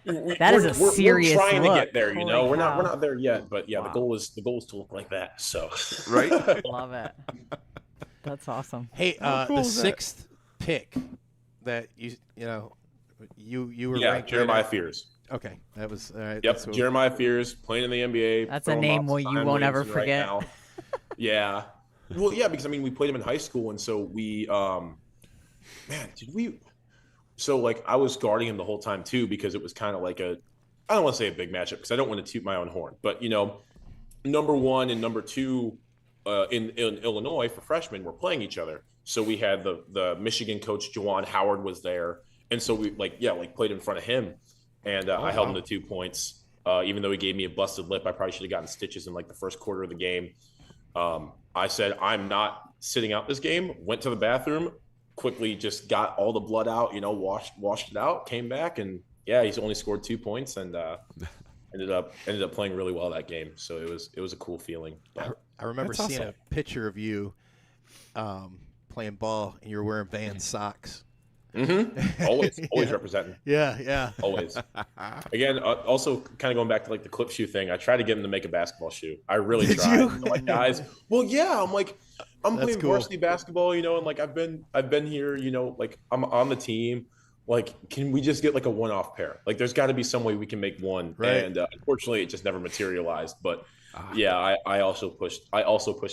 That is a serious We're trying look. to get there, you know. Holy We're cow. not there yet, but yeah, Wow. the goal is to look like that. So, Right? Love it. That's awesome. Hey, How cool the is that? 6th pick that you were yeah, ranked Jeremiah right Fears. at? Okay, that was all right. Yep, that's what- Jeremiah Fears playing in the NBA. That's a throwing name lots of you time won't ever Williamson right forget. now. Yeah. Well, yeah, because I mean, we played him in high school, and so we, man, did we? So like, I was guarding him the whole time too, because it was kind of like I don't want to say a big matchup because I don't want to toot my own horn, but you know, number 1 and number 2 in Illinois for freshmen were playing each other. So we had the Michigan coach Juwan Howard was there, and so we played in front of him, and I held him to 2 points. Even though he gave me a busted lip, I probably should have gotten stitches in like the first quarter of the game. I said, I'm not sitting out this game, went to the bathroom, quickly just got all the blood out, you know, washed it out, came back, and yeah, he's only scored 2 points, and ended up playing really well that game. So it was a cool feeling. But, I remember That's seeing awesome. a picture of you playing ball, and you were wearing Vans socks. always Yeah. representing. Yeah. Always. Again, also kind of going back to like the clip shoe thing. I tried to get him to make a basketball shoe. I really Did tried. you? Like, guys, well, yeah. I'm like, I'm That's playing cool. varsity basketball, you know, and like I've been here, you know, like I'm on the team. Like, can we just get like a one-off pair? Like, there's got to be some way we can make one. Right. And unfortunately, it just never materialized. But yeah, I also pushed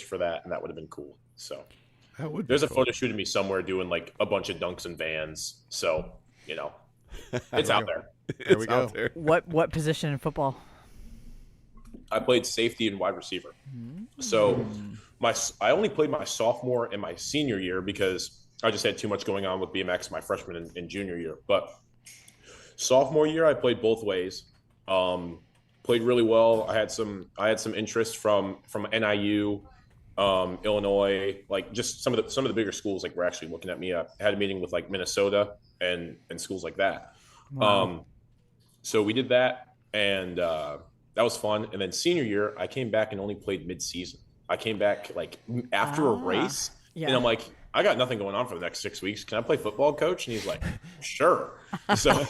for that, and that would have been cool. So. That would be There's a cool. photo shoot of me somewhere doing like a bunch of dunks and Vans. So, you know, it's out there. There we It's out go. there. What position in football? I played safety and wide receiver. So I only played my sophomore and my senior year because I just had too much going on with BMX my freshman and junior year. But sophomore year, I played both ways. Played really well. I had some interest from NIU, Illinois, like just some of the bigger schools like were actually looking at me. I had a meeting with like Minnesota and schools like that. Wow. So we did that, and that was fun. And then senior year, I came back and only played mid-season. I came back like after a race, yeah. and I'm like, I got nothing going on for the next 6 weeks. Can I play football, coach? And he's like, sure. So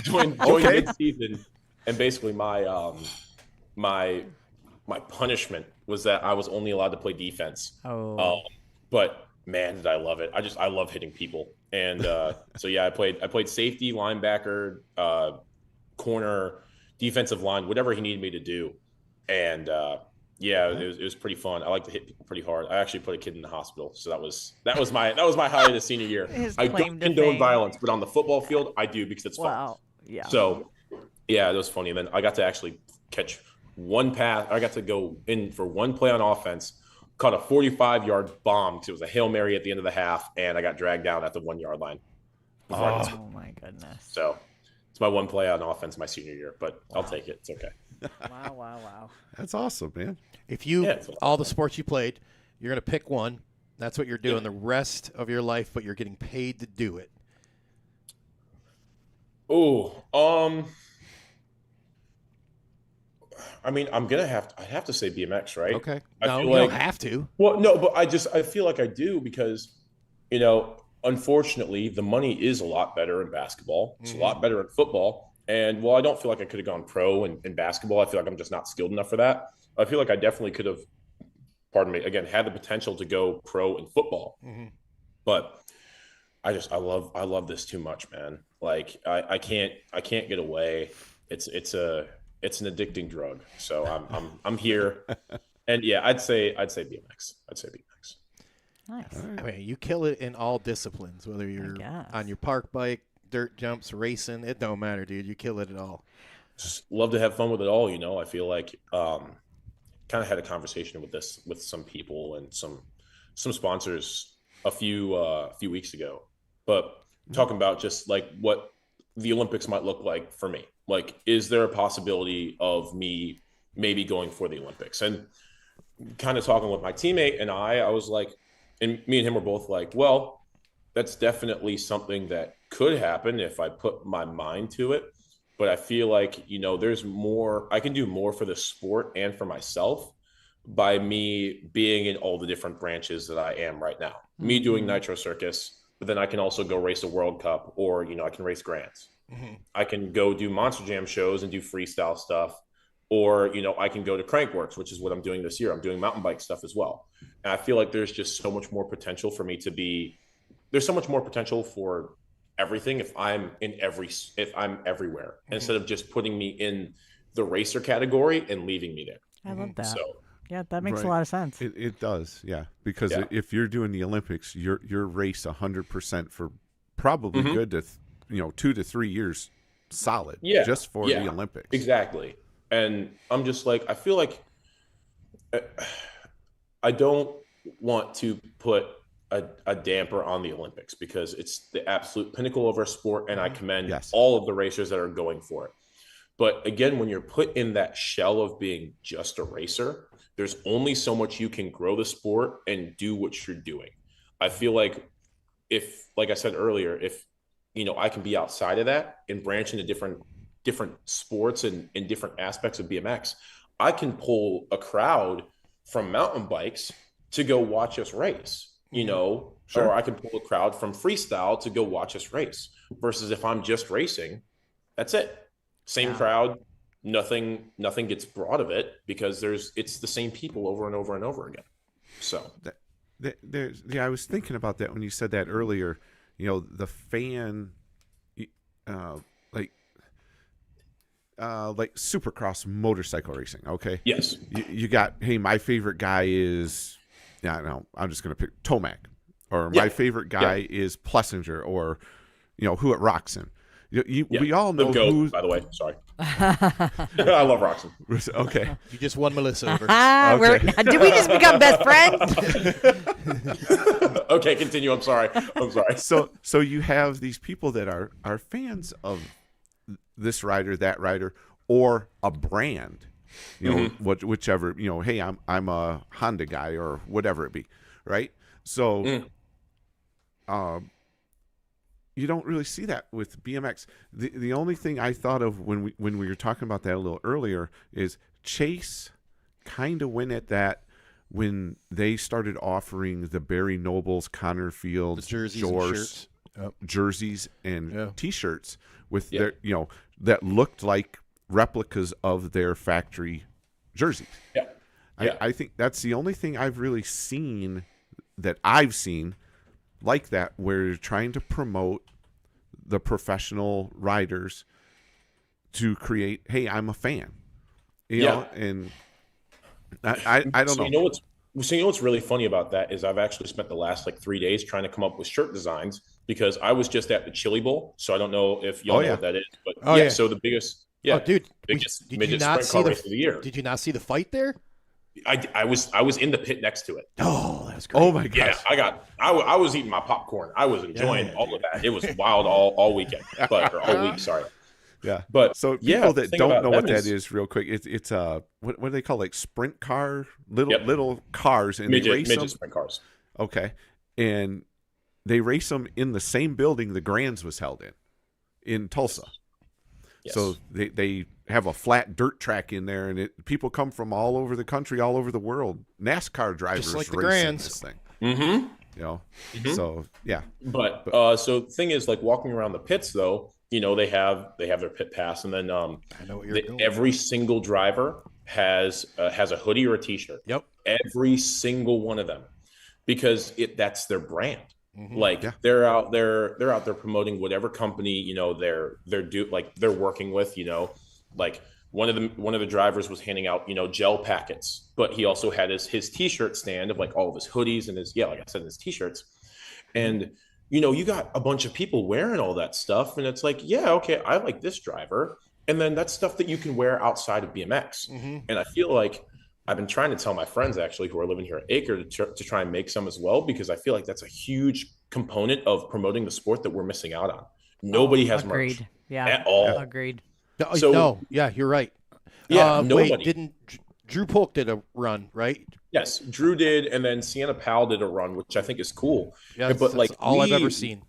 joined Okay. mid-season, and basically my punishment was that I was only allowed to play defense. Oh. But man, did I love it. I love hitting people. And so yeah, I played safety, linebacker, corner, defensive line, whatever he needed me to do. And yeah, it was pretty fun. I like to hit people pretty hard. I actually put a kid in the hospital, so that was my highlight of senior year. His I claim don't to condone fame. violence, but on the football field, I do because it's fun. Wow. Yeah. So yeah, it was funny. And then I got to actually catch one pass. I got to go in for one play on offense, caught a 45-yard bomb because it was a Hail Mary at the end of the half, and I got dragged down at the 1 yard line. before I got Oh my goodness. So it's my one play on offense my senior year, but I'll take it. It's okay. Wow. That's awesome, man. If you Yeah, it's- all the sports you played, you're going to pick one. That's what you're doing the rest of your life, but you're getting paid to do it. Oh, I mean, I have to say BMX, right? Okay. I No, feel you don't like- have to. Well, no, but I feel like I do because, you know, unfortunately, the money is a lot better in basketball. It's a lot better in football. And while I don't feel like I could have gone pro in basketball, I feel like I'm just not skilled enough for that. I feel like I definitely could have, pardon me, again, had the potential to go pro in football. But I love this too much, man. Like I can't get away. It's an addicting drug. So I'm here. And yeah, I'd say BMX. Nice. I mean, you kill it in all disciplines, whether you're on your park bike, dirt jumps, racing. It don't matter, dude. You kill it at all. Just love to have fun with it all. I feel like kind of had a conversation with some people and some sponsors a few weeks ago, but talking about just like what the Olympics might look like for me. Like, is there a possibility of me maybe going for the Olympics? And kind of talking with my teammate and I was like, and me and him were both like, well, that's definitely something that could happen if I put my mind to it. But I feel like, there's more, I can do more for the sport and for myself by me being in all the different branches that I am right now. Mm-hmm. Me doing Nitro Circus, but then I can also go race a World Cup, or, I can race Grands. Mm-hmm. I can go do Monster Jam shows and do freestyle stuff. Or, I can go to Crankworks, which is what I'm doing this year. I'm doing mountain bike stuff as well. And I feel like there's just so much more potential for me to be, there's so much more potential for everything if I'm everywhere, instead of just putting me in the racer category and leaving me there. I love that. So, yeah, that makes a lot of sense. It does, yeah. Because if you're doing the Olympics, you're race 100% for probably good to 2 to 3 years solid, just for the Olympics. Exactly. And I'm just like, I feel like I don't want to put a damper on the Olympics, because it's the absolute pinnacle of our sport, and I commend all of the racers that are going for it. But again, when you're put in that shell of being just a racer, there's only so much you can grow the sport and do what you're doing. I feel like like I said earlier, if I can be outside of that and branch into different sports and in different aspects of BMX, I can pull a crowd from mountain bikes to go watch us race, or I can pull a crowd from freestyle to go watch us race, versus if I'm just racing, that's it. Same crowd, nothing gets brought of it, because it's the same people over and over and over again. So I was thinking about that when you said that earlier, the fan, like supercross motorcycle racing. Okay. Yes. You got, hey, my favorite guy is, I'm just going to pick Tomac, or my favorite guy is Plessinger, or, who at Roxon. We all know who. By the way, sorry. I love Roxon. Okay. You just won Melissa over. Okay. Did we just become best friends? Okay, continue. I'm sorry. So you have these people that are fans of this rider, that rider, or a brand, whichever, hey, I'm a Honda guy, or whatever it be, right? So, you don't really see that with BMX. The only thing I thought of when we were talking about that a little earlier is Chase kind of went at that when they started offering the Barry Nobles, Connor Fields, George jerseys and T-shirts with their, that looked like replicas of their factory jerseys. I think that's the only thing I've really seen like that, where you're trying to promote the professional riders to create, hey, I'm a fan, and I don't know. What's really funny about that is I've actually spent the last 3 days trying to come up with shirt designs, because I was just at the Chili Bowl, so I don't know if y'all know what that is, but so the biggest, biggest midget sprint car race of the year. Did you not see the fight there? I was in the pit next to it. Oh, that's great. Oh my gosh. Yeah, I was eating my popcorn. I was enjoying all of that. It was wild all weekend, or all week. Sorry. Yeah. But so people that don't know what that is, real quick, it's what do they call, like sprint car, little cars, and they race them. Sprint cars. Okay, and they race them in the same building the Grands was held in Tulsa. Yes. So they have a flat dirt track in there, and people come from all over the country, all over the world. NASCAR drivers just like the racing Grands. this thing. Mm-hmm. So yeah. But so the thing is, walking around the pits, though, they have their pit pass, and then I know what you're going. Every single driver has a hoodie or a T-shirt. Yep. Every single one of them, because that's their brand. Like they're out there promoting whatever company, you know, they're working with, you know, like one of the drivers was handing out, you know, gel packets, but he also had his t-shirt stand of like all of his hoodies and like I said, his t-shirts. And, you know, you got a bunch of people wearing all that stuff. And it's like, yeah, okay, I like this driver. And then that's stuff that you can wear outside of BMX. And I feel like I've been trying to tell my friends actually who are living here at Acre to try and make some as well, because I feel like that's a huge component of promoting the sport that we're missing out on. Nobody has merch at all. Agreed. Yeah, you're right. Yeah, nobody. Wait, didn't Drew Polk did a run, right? Yes, Drew did, and then Sienna Powell did a run, which I think is cool. Yeah, but like all I've ever seen.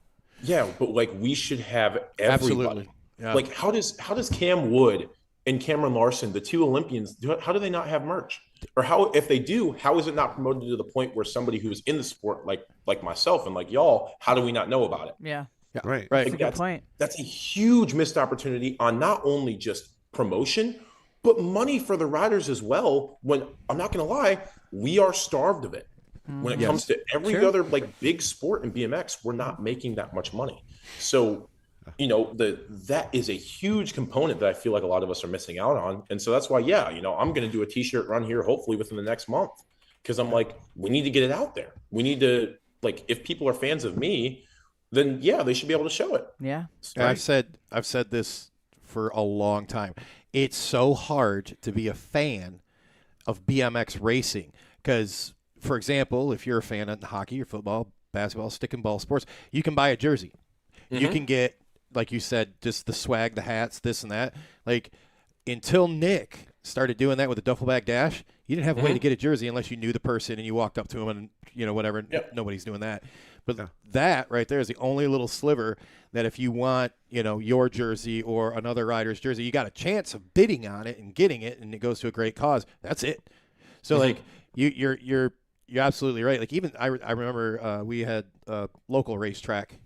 Yeah, but like we should have everybody. Absolutely. Yeah. Like how does Cam Wood and Cameron Larson, the two Olympians, how do they not have merch? Or how, if they do, how is it not promoted to the point where somebody who's in the sport, like myself and like y'all, how do we not know about it? Yeah. Right. That's a good point. That's a huge missed opportunity on not only just promotion, but money for the riders as well. When I'm not going to lie, we are starved of it. When it comes to every other like big sport in BMX, we're not making that much money. So, you know, that is a huge component that I feel like a lot of us are missing out on. And so that's why, yeah, you know, I'm going to do a t-shirt run here, hopefully within the next month, because I'm like, we need to get it out there. We need to, like, if people are fans of me, then yeah, they should be able to show it. Yeah. Right? I've said this for a long time. It's so hard to be a fan of BMX racing because, for example, if you're a fan of hockey or football, basketball, stick and ball sports, you can buy a jersey. You can get, like you said, just the swag, the hats, this and that. Like, until Nick started doing that with the duffel bag dash, you didn't have a way to get a jersey unless you knew the person and you walked up to him and, you know, whatever. Yep. Nobody's doing that. But that right there is the only little sliver that if you want, you know, your jersey or another rider's jersey, you got a chance of bidding on it and getting it, and it goes to a great cause. That's it. So, like, you're absolutely right. Like, even I remember we had a local racetrack,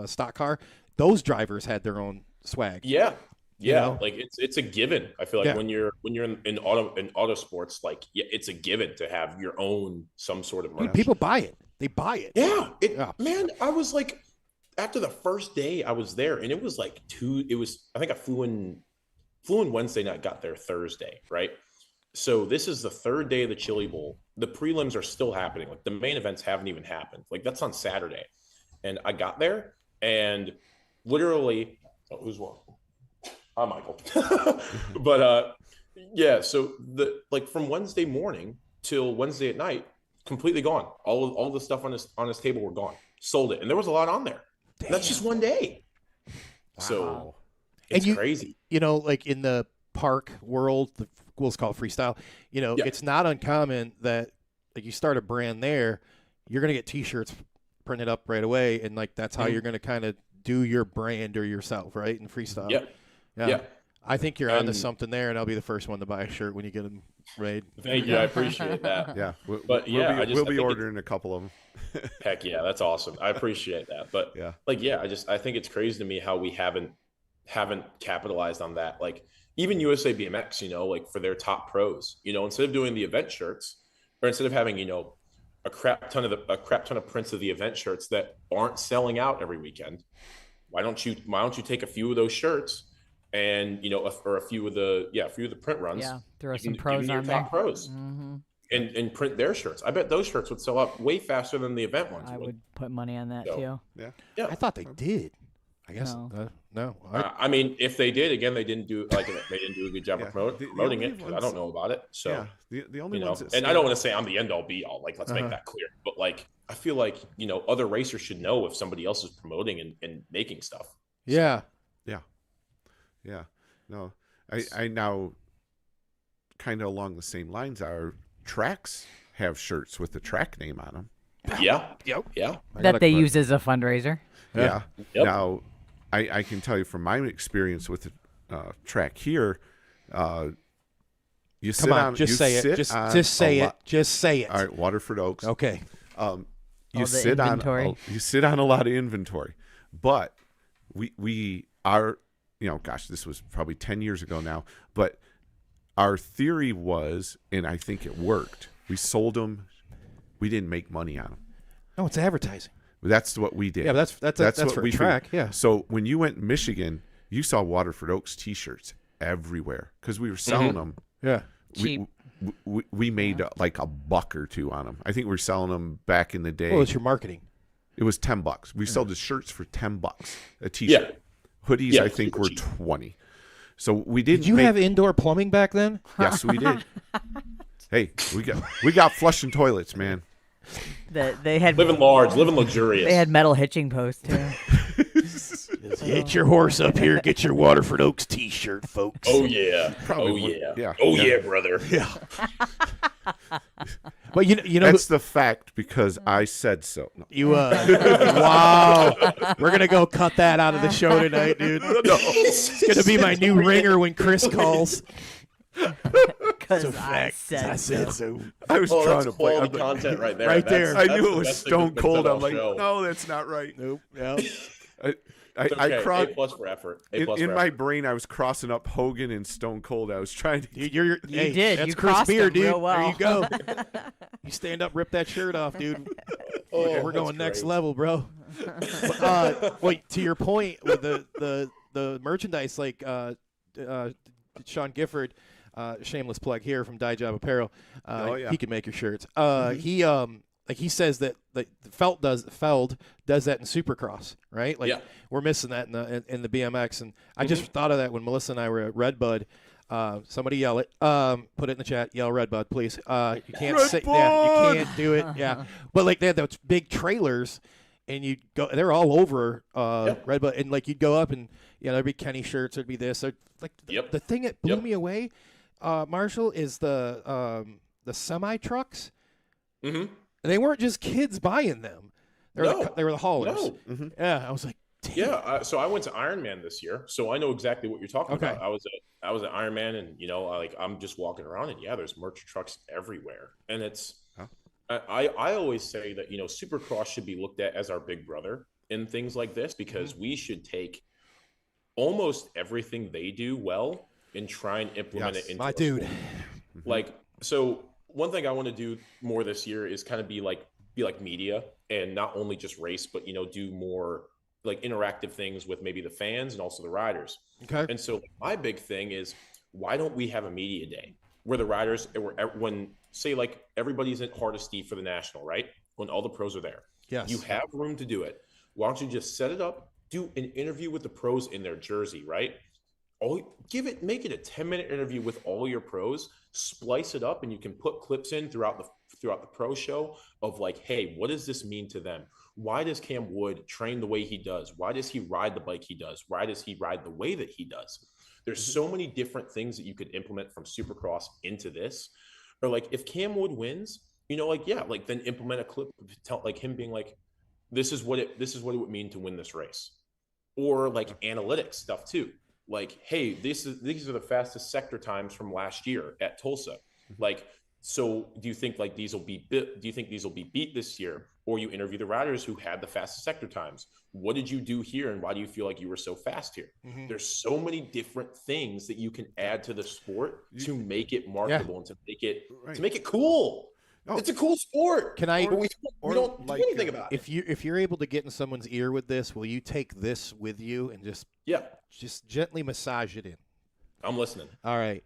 stock car. Those drivers had their own swag. Yeah. You know? Like it's a given. I feel like when you're in auto sports, like it's a given to have your own some sort of merch. Dude, people buy it. They buy it. Yeah. Man, I was like, after the first day I was there, and it was like I think I flew in Wednesday night, got there Thursday, right? So this is the third day of the Chili Bowl. The prelims are still happening. Like the main events haven't even happened. Like that's on Saturday. And I got there and literally, who's wrong? Hi, Michael. But yeah, so from Wednesday morning till Wednesday at night, completely gone. All the stuff on his table were gone. Sold it. And there was a lot on there. That's just one day. Wow. So it's crazy. You know, like in the park world, we'll call it freestyle, you know, it's not uncommon that like you start a brand there, you're going to get t-shirts printed up right away. And like, that's how you're going to kind of do your brand or yourself, right? In freestyle. Yeah. I think you're onto something there, and I'll be the first one to buy a shirt when you get them made. Thank you. I appreciate that. Yeah. We'll be ordering a couple of them. Heck yeah. That's awesome. I appreciate that. But I think it's crazy to me how we haven't capitalized on that. Like even USA BMX, you know, like for their top pros, you know, instead of doing the event shirts or instead of having, you know, a crap ton of prints of the event shirts that aren't selling out every weekend, why don't you take a few of those shirts and, you know, or a few of the print runs. Yeah, throw some pros on there. Top pros. And print their shirts. I bet those shirts would sell out way faster than the event ones. I would put money on that too. Yeah. I thought they did. I guess no. I mean, if they did, again, they didn't do a good job of promoting it. I don't know about it. So the only ones, and I don't want to say I'm the end all be all. Like, let's make that clear. But like, I feel like, you know, other racers should know if somebody else is promoting and making stuff. Yeah. No, I now kind of along the same lines. Our tracks have shirts with the track name on them. Yeah. That they use as a fundraiser. Yeah. Yep. Now, I can tell you from my experience with the track here, you sit on. Just say it. Just say it. All right, Waterford Oaks. Okay. You sit on a lot of inventory, but we are, you know, gosh, this was probably 10 years ago now, but our theory was, and I think it worked, we sold them, we didn't make money on them. No, it's advertising. That's what we did. Yeah, but that's what for we a track. figured. Yeah. So when you went Michigan, you saw Waterford Oaks T-shirts everywhere because we were selling them. Yeah. Cheap. We made like $1 or $2 on them. I think we were selling them back in the day. Well, it's your marketing. It was $10. We sold the shirts for $10 a T-shirt. Yeah. Hoodies, Yeah, I think, were cheap. $20. So we didn't. Did you have indoor plumbing back then? Yes, we did. Hey, we got flushing toilets, man. They had Living large, living luxurious. They had metal hitching posts too. Hit your horse up here. Get your Waterford Oaks T-shirt, folks. Oh yeah. Probably Oh would- yeah. yeah. Oh Yeah. yeah, brother. Yeah. But you know That's the fact because I said so. No. you wow. We're gonna go cut that out of the show tonight, dude. It's gonna be my new ringer when Chris calls. Because I said so. I was Oh, trying that's to play. quality I'm like, content right there. Right That's- there. I that's knew the it was best thing Stone that's been Cold. said I'm all like, show. no, that's not right. Nope. Yeah. I It's okay. cried. A plus for effort. A In, plus in for my effort. brain, I was crossing up Hogan and Stone Cold. I was trying to. You You did. That's You Chris crossed Beer, them dude. real well. There you go. You stand up, rip that shirt off, dude. Oh, We're going that's next great. level, bro. Wait, to your point with the merchandise, like Sean Gifford, shameless plug here from Dye Job Apparel. Oh, yeah. He can make your shirts. He says that Feld does that in Supercross, right? Like Yeah. we're missing that in the BMX, and I just thought of that when Melissa and I were at Redbud. Somebody yell it. Put it in the chat. Yell Redbud, please. You can't say. Yeah, you can't do it. Yeah, but like they had those big trailers, and you'd go. They're all over Redbud, and like you'd go up, and there'd be Kenny shirts. There'd be this. Like Yep. the thing that blew Yep. me away, Marshall, is the semi trucks. Mm-hmm. They weren't just kids buying them. They were the haulers. No. Yeah, I was like, damn. Yeah, so I went to Ironman this year, so I know exactly what you're talking Okay. about. I was at Ironman, and I'm just walking around, and there's merch trucks everywhere, and it's. Huh? I always say that Supercross should be looked at as our big brother in things like this because we should take almost everything they do well and try and implement Yes. it into My our dude. sport. Like, so one thing I want to do more this year is kind of be like media and not only just race, but do more like interactive things with maybe the fans and also the riders. Okay. And so my big thing is, why don't we have a media day where the riders, when say like everybody's at Hardesty for the national, right? When all the pros are there, Yes. you have room to do it. Why don't you just set it up, do an interview with the pros in their jersey, right? Make it a 10-minute interview with all your pros, splice it up, and you can put clips in throughout the pro show of like, hey, what does this mean to them? Why does Cam Wood train the way he does? Why does he ride the bike he does? Why does he ride the way that he does? There's so many different things that you could implement from Supercross into this. Or like if Cam Wood wins, then implement a clip of like him being like, this is what it would mean to win this race. Or like analytics stuff too. Like, hey, these are the fastest sector times from last year at Tulsa. Like, so do you think these will be beat this year? Or you interview the riders who had the fastest sector times. What did you do here, and why do you feel like you were so fast here? Mhm. There's so many different things that you can add to the sport to make it marketable and to make it cool. Oh. It's a cool sport. Can I? But we or don't like, do anything about it. If you're able to get in someone's ear with this, will you take this with you and just gently massage it in? I'm listening. All right,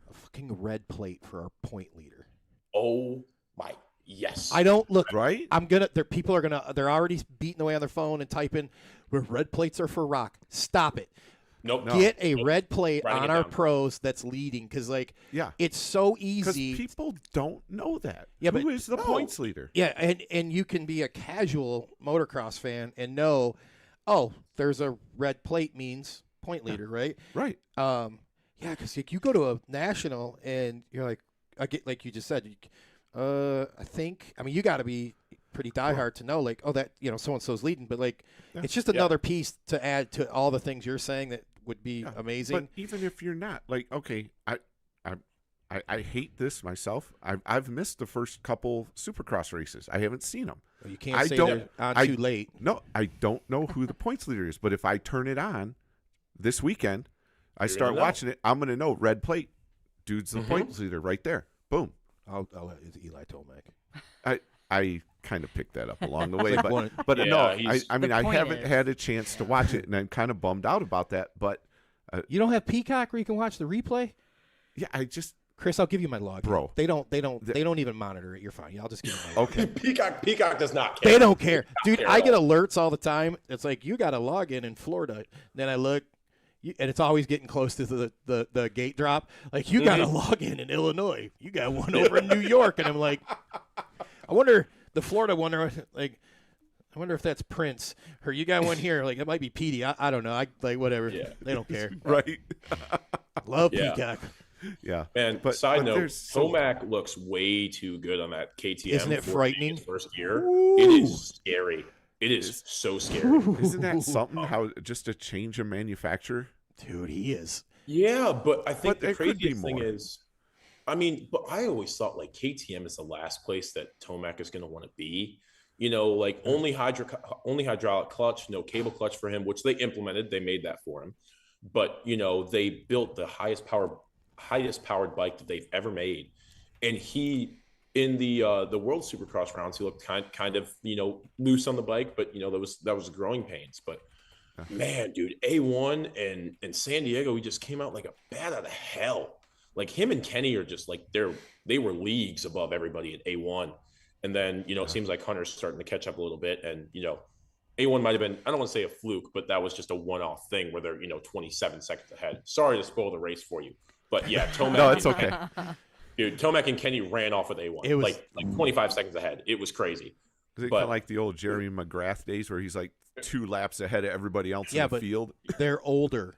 a fucking red plate for our point leader. Oh my, yes. I don't look. Right? They're already beating away on their phone and typing, where red plates are for rock. Stop it. Nope. Get a red plate Writing on it our down. pros that's leading, because Yeah. it's so Because easy. people don't know that. Yeah, Who but- is the No. points leader? Yeah, and you can be a casual motocross fan and know, oh, there's a red plate means point leader, right? Right. Yeah, because you go to a national and you're like, I get like you just said, you got to be pretty diehard to know, like, oh, that so and so's leading, but like, it's just another piece to add to all the things you're saying that would be amazing. But even if you're not, like, okay, I hate this myself. I've missed the first couple Supercross races. I haven't seen them. Well, you can't I say don't- they're on I- too late. No, I don't know who the points leader is. But if I turn it on this weekend, I You're start gonna know. watching it. I'm gonna know red plate. Dude's the Mhm. points leader right there. Boom. I'll Eli Tomac. I kind of picked that up along the way. one- But Yeah, no, I he's- mean, The I point haven't is- had a chance to watch it, and I'm kind of bummed out about that. But You don't have Peacock where you can watch the replay? yeah, I just Chris, I'll give you my login. Bro. They don't even monitor it. You're fine. I'll just give you my login. okay. Peacock does not care. They don't care. Dude, care I at get all. alerts all the time. It's like, you got a login in Florida. Then I look, and it's always getting close to the gate drop. Like, you got a login in Illinois. You got one over in New York. And I'm like, I wonder, the Florida one, like, I wonder if that's Prince. Or you got one here. Like, it might be Petey. I don't know. Whatever. Yeah. They don't care. Right. Love Yeah. Peacock. Yeah. And But- side but note, there's so- Tomac looks way too good on that KTM. Isn't it for frightening? his first year. Ooh. It is scary. It is so scary. Isn't that something? How just a change of manufacturer? Dude, he is. Yeah, but I think But the there could be craziest thing more. is, I mean, but I always thought like KTM is the last place that Tomac is going to want to be. You know, like only hydraulic clutch, no cable clutch for him, which they implemented. They made that for him. But you know, they built the highest powered bike that they've ever made, and he in the World Supercross rounds, he looked kind of loose on the bike, but that was growing pains. But man, dude, A1 and San Diego, he just came out like a bat out of hell. Like him and Kenny are just like they were leagues above everybody at A1. And then, it seems like Hunter's starting to catch up a little bit. And, A1 might have been, I don't want to say a fluke, but that was just a one-off thing where they're, 27 seconds ahead. Sorry to spoil the race for you. But yeah, Tomac. No, it's okay. Dude, Tomac and Kenny ran off with A1. It was like 25 seconds ahead. It was crazy. Is it But- kind of like the old Jeremy McGrath days where he's like 2 laps ahead of everybody else in the but field? they're older.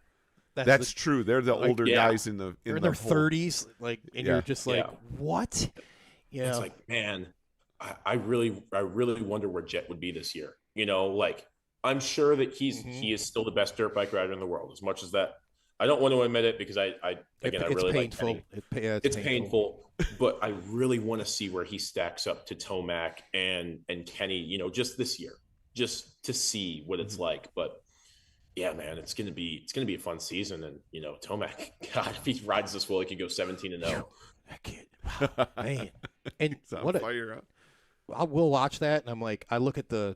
That's true. They're the older yeah. guys in the they're in the their whole- 30s, like, and Yeah. you're just like, Yeah. what? Yeah. It's like, man, I really wonder where Jet would be this year. Like I'm sure that he is still the best dirt bike rider in the world. As much as that, I don't want to admit it because I it's really painful. like Kenny. It's It's painful, but I really want to see where he stacks up to Tomac and Kenny. Just this year, just to see what it's like. But yeah, man, it's gonna be a fun season. And Tomac, God, if he rides this well, he could go 17-0. That kid, wow, man. And It's on what a, fire. Huh? we'll watch that, and I'm like, I look at the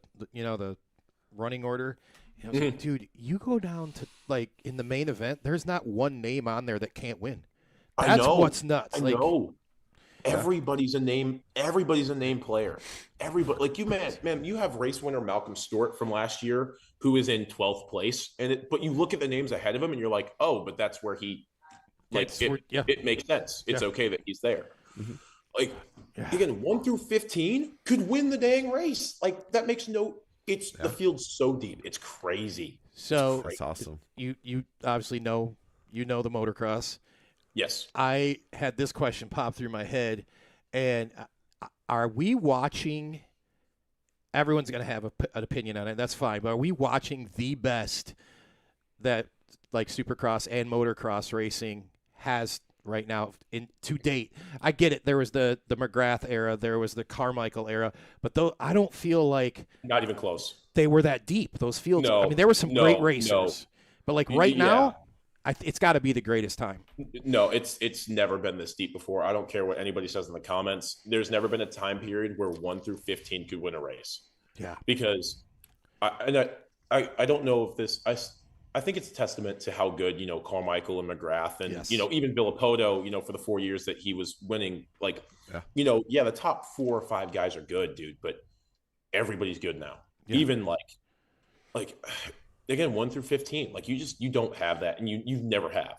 running order. And I was like, dude, you go down to like in the main event. There's not one name on there that can't win. I That's know. what's nuts. I Like, know. Everybody's a name. Everybody's a name player. Everybody, like you, man. You have race winner Malcolm Stewart from last year, who is in 12th place, but you look at the names ahead of him, and you're like, oh, but that's where he, like, That's where- yeah. it makes sense. It's Yeah. okay that he's there. Mm-hmm. Like Yeah. again, 1 through 15 could win the dang race. Like that makes no. It's the field's so deep. It's crazy. so That's awesome. you obviously know the motocross. Yes. I had this question pop through my head, and are we watching? Everyone's going to have an opinion on it. That's fine, but are we watching the best that like Supercross and motocross racing has right now to date? I get it. There was the McGrath era, there was the Carmichael era, but though I don't feel like Not even close. they were that deep. Those fields. No, I mean, there were some no, great no. racers, but like Y- right yeah. now, it's got to be the greatest time. No, it's never been this deep before. I don't care what anybody says in the comments. There's never been a time period where 1 through 15 could win a race. Yeah. Because I don't know if this I think it's a testament to how good Carmichael and McGrath and Yes. even Villapoto for the 4 years that he was winning. Like the top 4 or 5 guys are good, dude, but everybody's good now. Yeah. Even like again 1 through 15, like you don't have that, and you never have.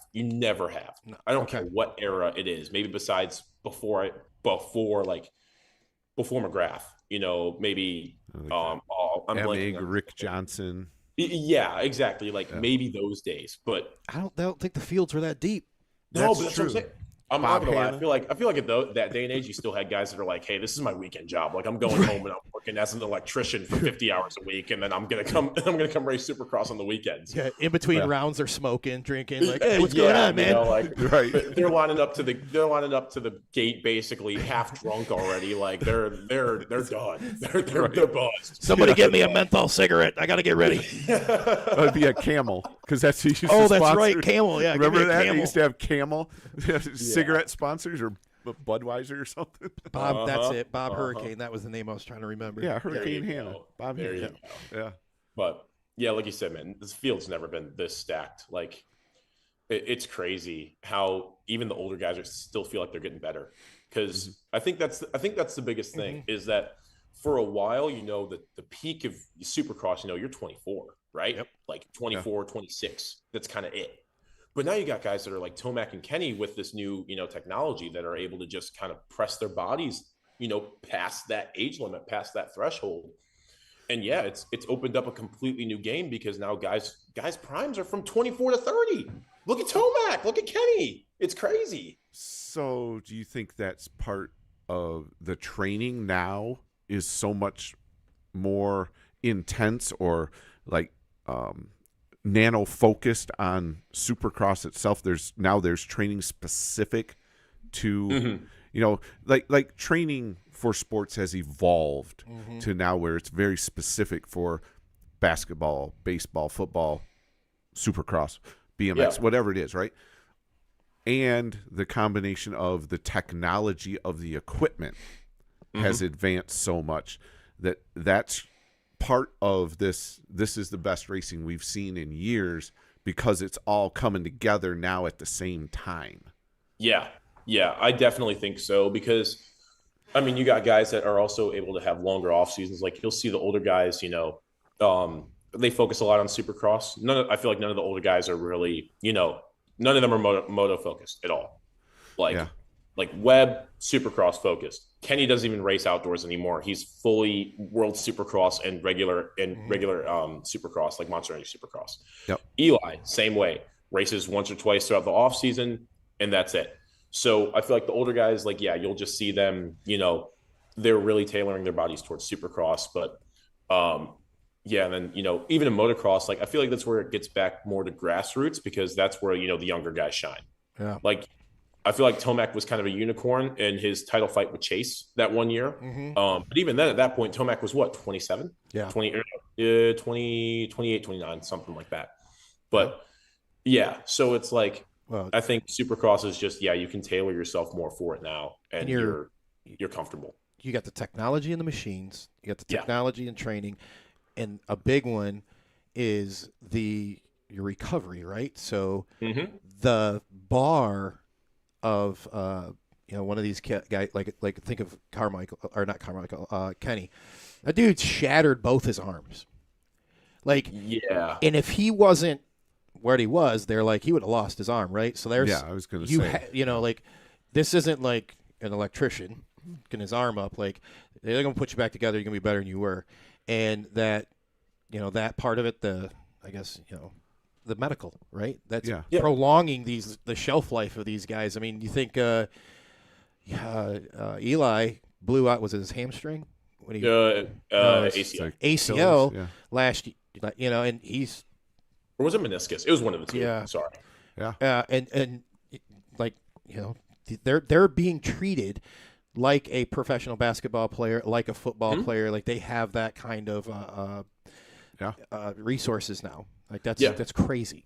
No. I don't Okay. care what era it is. Maybe besides before McGrath, maybe I'm blanking Emig, on- Rick Johnson. Yeah, exactly. Like maybe those days, but I don't think the fields were that deep. no, That's but that's true. what I'm saying. I'm Bob not gonna lie. Hanna. I feel like at that day and age, you still had guys that are like, "Hey, this is my weekend job. Like, I'm going home and I'm working as an electrician for 50 hours a week, and then I'm gonna come race Supercross on the weekends." Yeah, in between Yeah. rounds, they're smoking, drinking. Like, hey, what's going on, man? Right. They're lining up to the gate, basically half drunk already. Like they're done. They're buzzed. Somebody get me a menthol cigarette. I got to get ready. It'd be a Camel because that's who used to Oh, that's sponsor. right, Camel. Yeah, give me Remember a that? They Camel. used to have Camel cigarette sponsors or Budweiser or something. Bob, that's it. Bob Hurricane. That was the name I was trying to remember. Yeah, Hurricane Hannah. Bob There Hannah. you go. Yeah. But yeah, like you said, man, this field's never been this stacked. Like it's crazy how even the older guys still feel like they're getting better. Because I think that's the biggest thing is that for a while, the peak of Supercross, you're 24, right? Yep. Like 24, 26. That's kind of it. But now you got guys that are like Tomac and Kenny with this new, technology that are able to just kind of press their bodies, past that age limit, past that threshold. And yeah, it's opened up a completely new game because now guys primes are from 24 to 30. Look at Tomac, look at Kenny. It's crazy. So do you think that's part of the training now is so much more intense or like nano focused on Supercross itself? There's training specific to like training for sports has evolved to now where it's very specific for basketball, baseball, football, Supercross, BMX, whatever it is, right? And the combination of the technology of the equipment has advanced so much that's part of this. This is the best racing we've seen in years because it's all coming together now at the same time. Yeah, I definitely think so because, I mean, you got guys that are also able to have longer off seasons. Like you'll see the older guys, they focus a lot on Supercross. I feel like none of the older guys are really, none of them are moto focused at all. Like Webb, Supercross focused. Kenny doesn't even race outdoors anymore. He's fully World Supercross and regular Supercross, like Monster Energy Supercross. Yep. Eli, same way, races once or twice throughout the off season, and that's it. So I feel like the older guys, like you'll just see them, they're really tailoring their bodies towards Supercross, but and then even in motocross, like I feel like that's where it gets back more to grassroots because that's where the younger guys shine. Yeah. Like I feel like Tomac was kind of a unicorn in his title fight with Chase that one year. But even then, at that point, Tomac was what, 27? Yeah. 28, 29, something like that. But yeah, so it's like, I think Supercross is just, you can tailor yourself more for it now, and you're comfortable. You got the technology in the machines. You got the technology and training. And a big one is your recovery, right? So the bar of one of these guys, like think of Kenny. That dude shattered both his arms. And if he wasn't where he was, they're like he would have lost his arm, right? So there's I was going to say this isn't like an electrician getting his arm up. Like they're going to put you back together. You're going to be better than you were, and that that part of it, the medical, right? That's prolonging the shelf life of these guys. I mean, you think Eli blew out, was it his hamstring when he ACL last and he's, or was it meniscus? It was one of the two. Yeah. Sorry. Yeah. And like they're being treated like a professional basketball player, like a football player. Like they have that kind of resources now. Like that's crazy.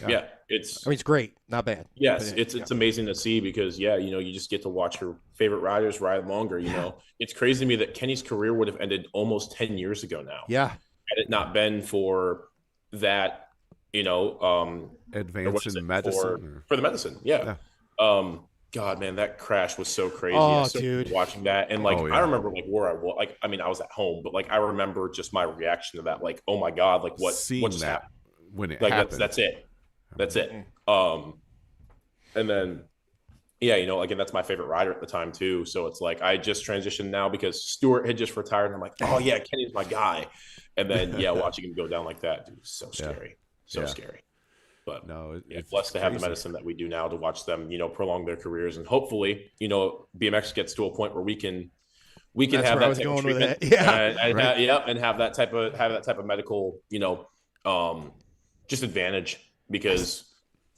Yeah, it's great, not bad. Yes, it's amazing to see because you just get to watch your favorite riders ride longer. It's crazy to me that Kenny's career would have ended almost 10 years ago now. Yeah, had it not been for that, advance in medicine for the medicine. Yeah. God, man, that crash was so crazy. Oh, dude, watching that and I remember where I was. Like, I mean, I was at home, but I remember just my reaction to that. Like, oh my God, like what just happened when it happened. That's it. And then, again, that's my favorite rider at the time too. So it's like, I just transitioned now because Stewart had just retired and I'm like, oh yeah, Kenny's my guy. And then, watching him go down like that, dude, so scary. Scary. But no, it's blessed to have the medicine that we do now to watch them, prolong their careers. And hopefully, BMX gets to a point where we can have that type of treatment. And have that type of medical, just advantage because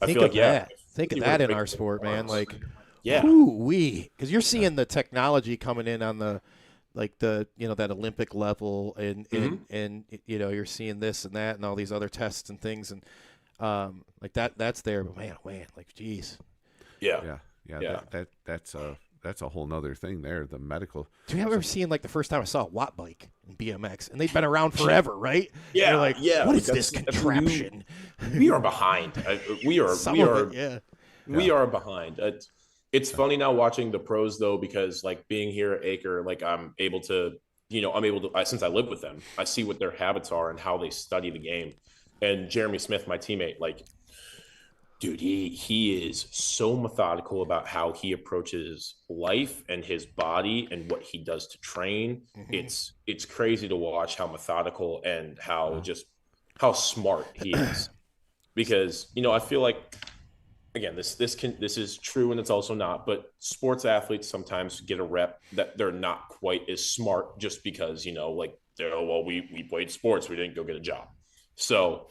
I feel like, think of that in our sport, man. Like, because you're seeing the technology coming in on the, that Olympic level and you're seeing this and that and all these other tests and things. And, that's there, but man, like, geez. That's that's a whole nother thing there. The medical. Do you ever seen like the first time I saw a watt bike in BMX, and they've been around forever, right? Yeah, You're like, yeah. what is That's- this that's contraption? We are behind. We are. Some we of are. it, yeah. We are behind. It's funny now watching the pros though, because like being here at Acre, like I'm able to, since I live with them, I see what their habits are and how they study the game. And Jeremy Smith, my teammate, like, dude, he is so methodical about how he approaches life and his body and what he does to train. It's crazy to watch how methodical and how smart he is. Because, I feel like, again, this is true and it's also not, but sports athletes sometimes get a rep that they're not quite as smart just because, we played sports, we didn't go get a job. So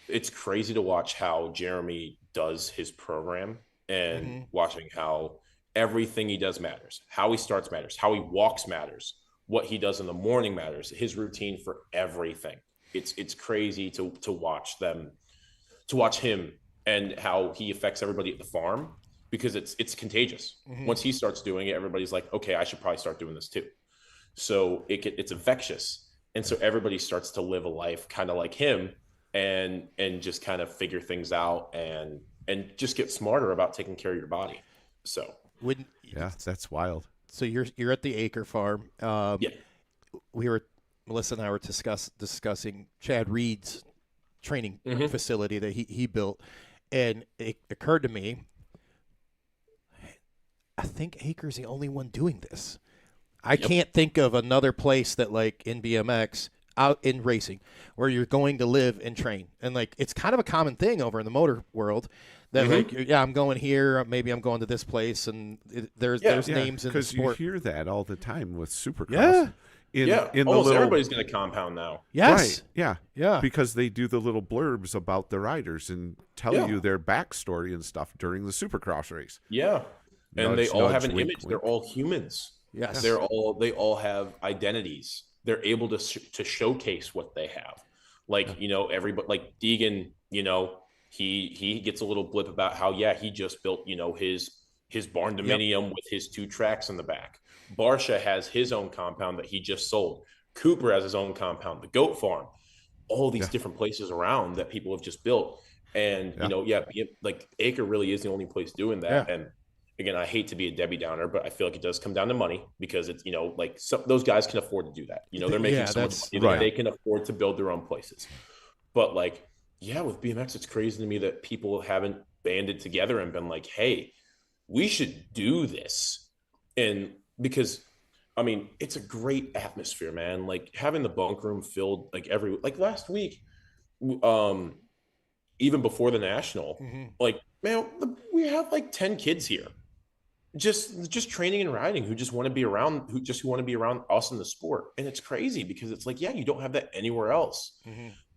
it's crazy to watch how Jeremy does his program and watching how everything he does matters. How he starts matters, how he walks matters, what he does in the morning matters, his routine for everything. It's crazy to watch him and how he affects everybody at the farm, because it's contagious. Once he starts doing it, everybody's like, okay, I should probably start doing this too. So it's infectious. And so everybody starts to live a life kind of like him and just kind of figure things out and just get smarter about taking care of your body. So That's wild. So you're at the Acre farm. Yeah. Melissa and I were discussing Chad Reed's training facility that he built. And it occurred to me, I think Acre's the only one doing this. I can't think of another place that, like, in BMX, out in racing, where you're going to live and train. And, like, it's kind of a common thing over in the motor world that, like, I'm going here, maybe I'm going to this place, and there's names in the sport. Because you hear that all the time with Supercross. Yeah. Almost everybody's going to compound now. Yes. Right. Yeah. Because they do the little blurbs about the riders and tell you their backstory and stuff during the Supercross race. Yeah. And Nudge, they all nudge, have an wink, image. wink. They're all humans. Yes. They all have identities. They're able to showcase what they have. Like, everybody, like Deegan, he gets a little blip about how, he just built, his barn dominium with his 2 tracks in the back. Barsha has his own compound that he just sold. Cooper has his own compound, the goat farm, all these different places around that people have just built. And, like Acre really is the only place doing that. And again, I hate to be a Debbie Downer, but I feel like it does come down to money, because it's, like those guys can afford to do that. They're making so much money that they can afford to build their own places. But like, with BMX, it's crazy to me that people haven't banded together and been like, hey, we should do this. And because, I mean, it's a great atmosphere, man. Like having the bunk room filled like last week, even before the national, like, man, we have like 10 kids here. Just training and riding who just want to be around, who want to be around us in the sport. And it's crazy because it's like, you don't have that anywhere else.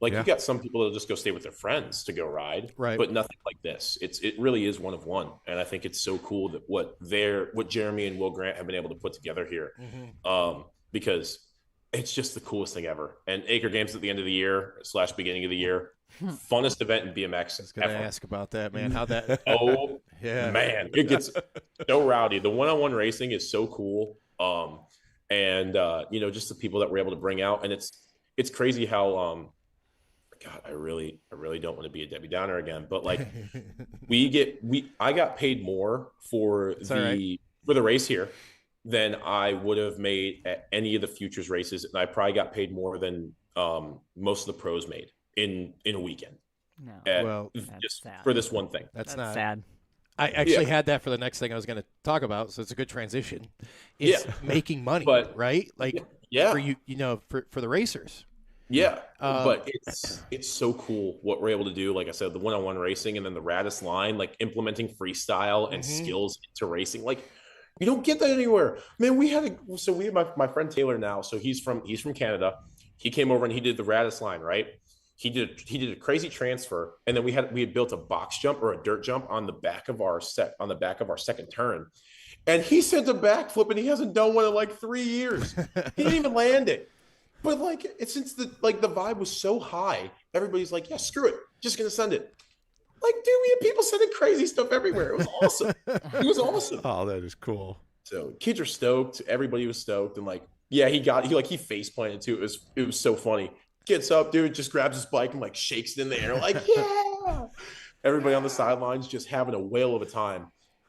Like you got some people that'll just go stay with their friends to go ride, but nothing like this. It really is one of one. And I think it's so cool that what Jeremy and Will Grant have been able to put together here. Because it's just the coolest thing ever. And Acre Games at the end of the year / beginning of the year, funnest event in BMX. I was going to ask about that, man. How that? Man, it gets so rowdy. The one-on-one racing is so cool. Just the people that we're able to bring out, and it's crazy how God, I really don't want to be a Debbie Downer again, but like I got paid more for the race here than I would have made at any of the futures races, and I probably got paid more than most of the pros made in a weekend. No, just sad. for this one thing. That's not sad. I actually had that for the next thing I was going to talk about, so it's a good transition. It's making money, right? Like for you, for the racers. Yeah, but it's so cool what we're able to do. Like I said, the one-on-one racing, and then the Radis line, like implementing freestyle and skills into racing. Like you don't get that anywhere, man. We have my friend Taylor now. So he's from Canada. He came over and he did the Radis line, right? He did a crazy transfer, and then we had built a box jump or a dirt jump on the back of our second turn, and he sent a backflip, and he hasn't done one in like 3 years. He didn't even land it. But like since the vibe was so high, everybody's like, yeah, screw it, just gonna send it. Like, dude, we had people sending crazy stuff everywhere. It was awesome. It was awesome. Oh, that is cool. So kids are stoked. Everybody was stoked, and like, yeah, he face planted too. It was so funny. Gets up, dude, just grabs his bike and like shakes it in the air, like yeah. Everybody on the sidelines just having a whale of a time,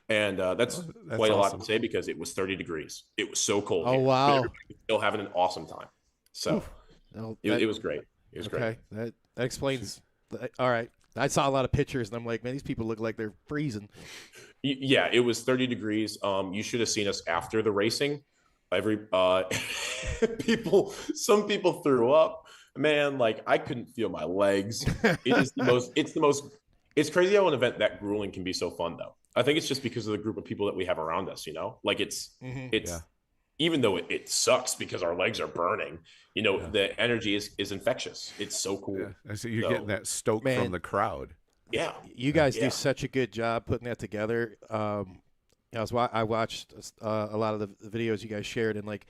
and that's quite a lot to say because it was 30 degrees. It was so cold. Oh here, wow! but everybody was still having an awesome time. So it was great. It was great. Okay, that explains. All right, I saw a lot of pictures, and I'm like, man, these people look like they're freezing. Yeah, it was 30 degrees. You should have seen us after the racing. Some people threw up. Man, like I couldn't feel my legs. It's crazy how an event that grueling can be so fun though. I think it's just because of the group of people that we have around us, like even though it sucks because our legs are burning, the energy is infectious. It's so cool. Yeah. So you're getting that stoke from the crowd. Yeah. You guys do such a good job putting that together. I watched a lot of the videos you guys shared, and like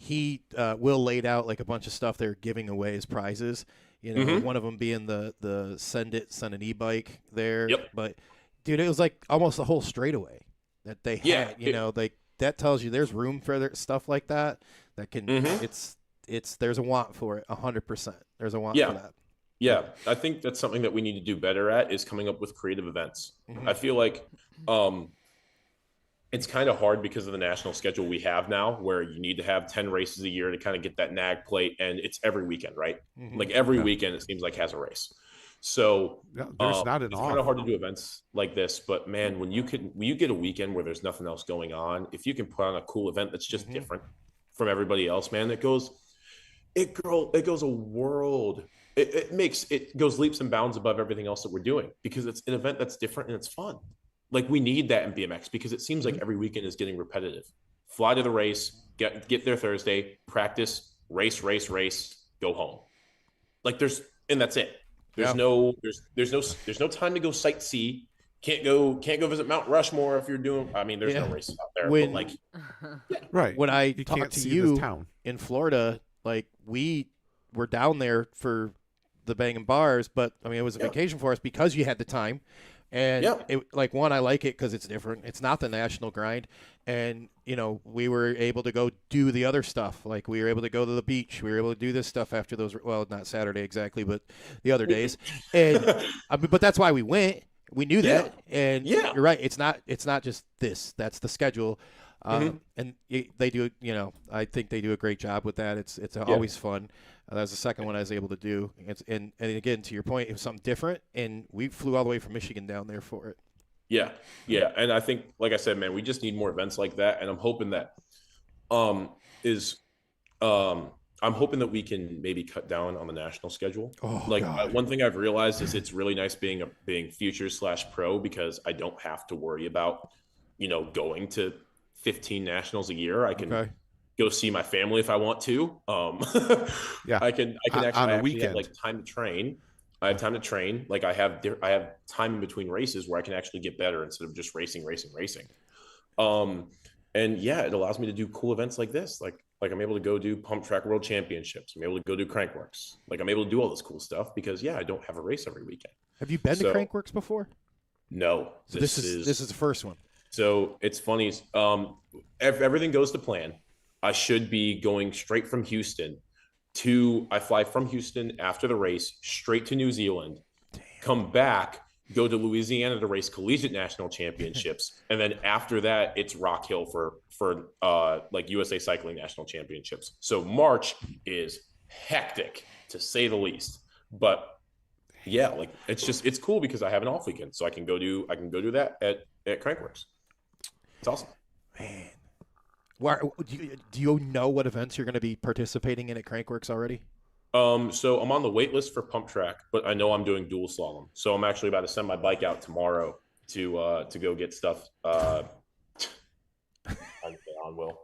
Will laid out like a bunch of stuff they're giving away as prizes. One of them being the send an e-bike there. Yep. But dude, it was like almost the whole straightaway that they had. That tells you there's room for stuff like that. That can there's a want for it 100%. There's a want for that. Yeah, I think that's something that we need to do better at is coming up with creative events. I feel like it's kind of hard because of the national schedule we have now where you need to have 10 races a year to kind of get that nag plate, and it's every weekend, right? Like every weekend it seems like has a race. So there's not an it's kind of hard to do events like this, but man, when you get a weekend where there's nothing else going on, if you can put on a cool event that's just different from everybody else, man, it goes a world. It goes leaps and bounds above everything else that we're doing because it's an event that's different and it's fun. Like we need that in BMX because it seems like every weekend is getting repetitive. Fly to the race, get there Thursday, practice, race, go home. Like that's it. There's no time to go sightsee. Can't go visit Mount Rushmore if you're doing. I mean, there's no races out there. But like, right. When I talked to you in Florida, like we were down there for the Bang and Bars, but I mean, it was a vacation for us because you had the time. And I like it because it's different. It's not the national grind. And, we were able to go do the other stuff. Like we were able to go to the beach. We were able to do this stuff after those, well, not Saturday exactly, but the other days. And, but that's why we went. We knew that. And you're right. It's not just this. That's the schedule. And they do, I think they do a great job with that. It's always fun. That was the second one I was able to do. And again, to your point, it was something different, and we flew all the way from Michigan down there for it. Yeah. And I think, like I said, man, we just need more events like that, and I'm hoping that I'm hoping that we can maybe cut down on the national schedule. One thing I've realized is it's really nice being futures/pro because I don't have to worry about, going to 15 nationals a year. I can go see my family if I want to. I can actually on a weekend have, time to train. I have time to train. Like I have time in between races where I can actually get better instead of just racing. And it allows me to do cool events like this. Like I'm able to go do Pump Track World Championships. I'm able to go do Crankworks. Like I'm able to do all this cool stuff because I don't have a race every weekend. Have you been to Crankworks before? No. So this is the first one. So it's funny. If everything goes to plan, I should be going straight from Houston I fly from Houston after the race straight to New Zealand, come back, go to Louisiana to race collegiate national championships. And then after that, it's Rock Hill for USA Cycling National Championships. So March is hectic to say the least, but it's cool because I have an off weekend. So I can go do that at Crankworks. It's awesome. Man. Do you know what events you're going to be participating in at Crankworks already? So I'm on the wait list for Pump Track, but I know I'm doing dual slalom. So I'm actually about to send my bike out tomorrow to go get stuff. On Will.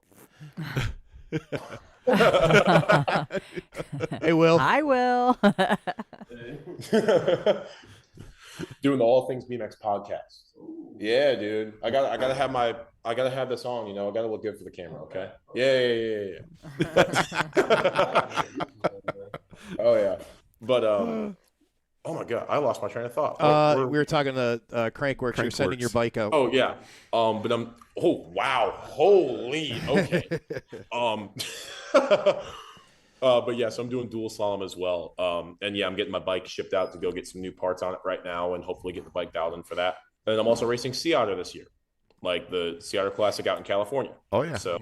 Hey, Will. I will. Doing the All Things BMX podcast. Yeah, dude. I gotta have this on, I gotta look good for the camera, okay? Yeah. Oh yeah. But Oh my god, I lost my train of thought. We were talking to Crankworks. You're sending your bike out. Oh yeah. But I'm. Oh wow. Holy. Okay. But yeah, so I'm doing dual slalom as well. And yeah, I'm getting my bike shipped out to go get some new parts on it right now, and hopefully get the bike dialed in for that. And I'm also racing Sea Otter this year, like the Sea Otter Classic out in California. Oh yeah. So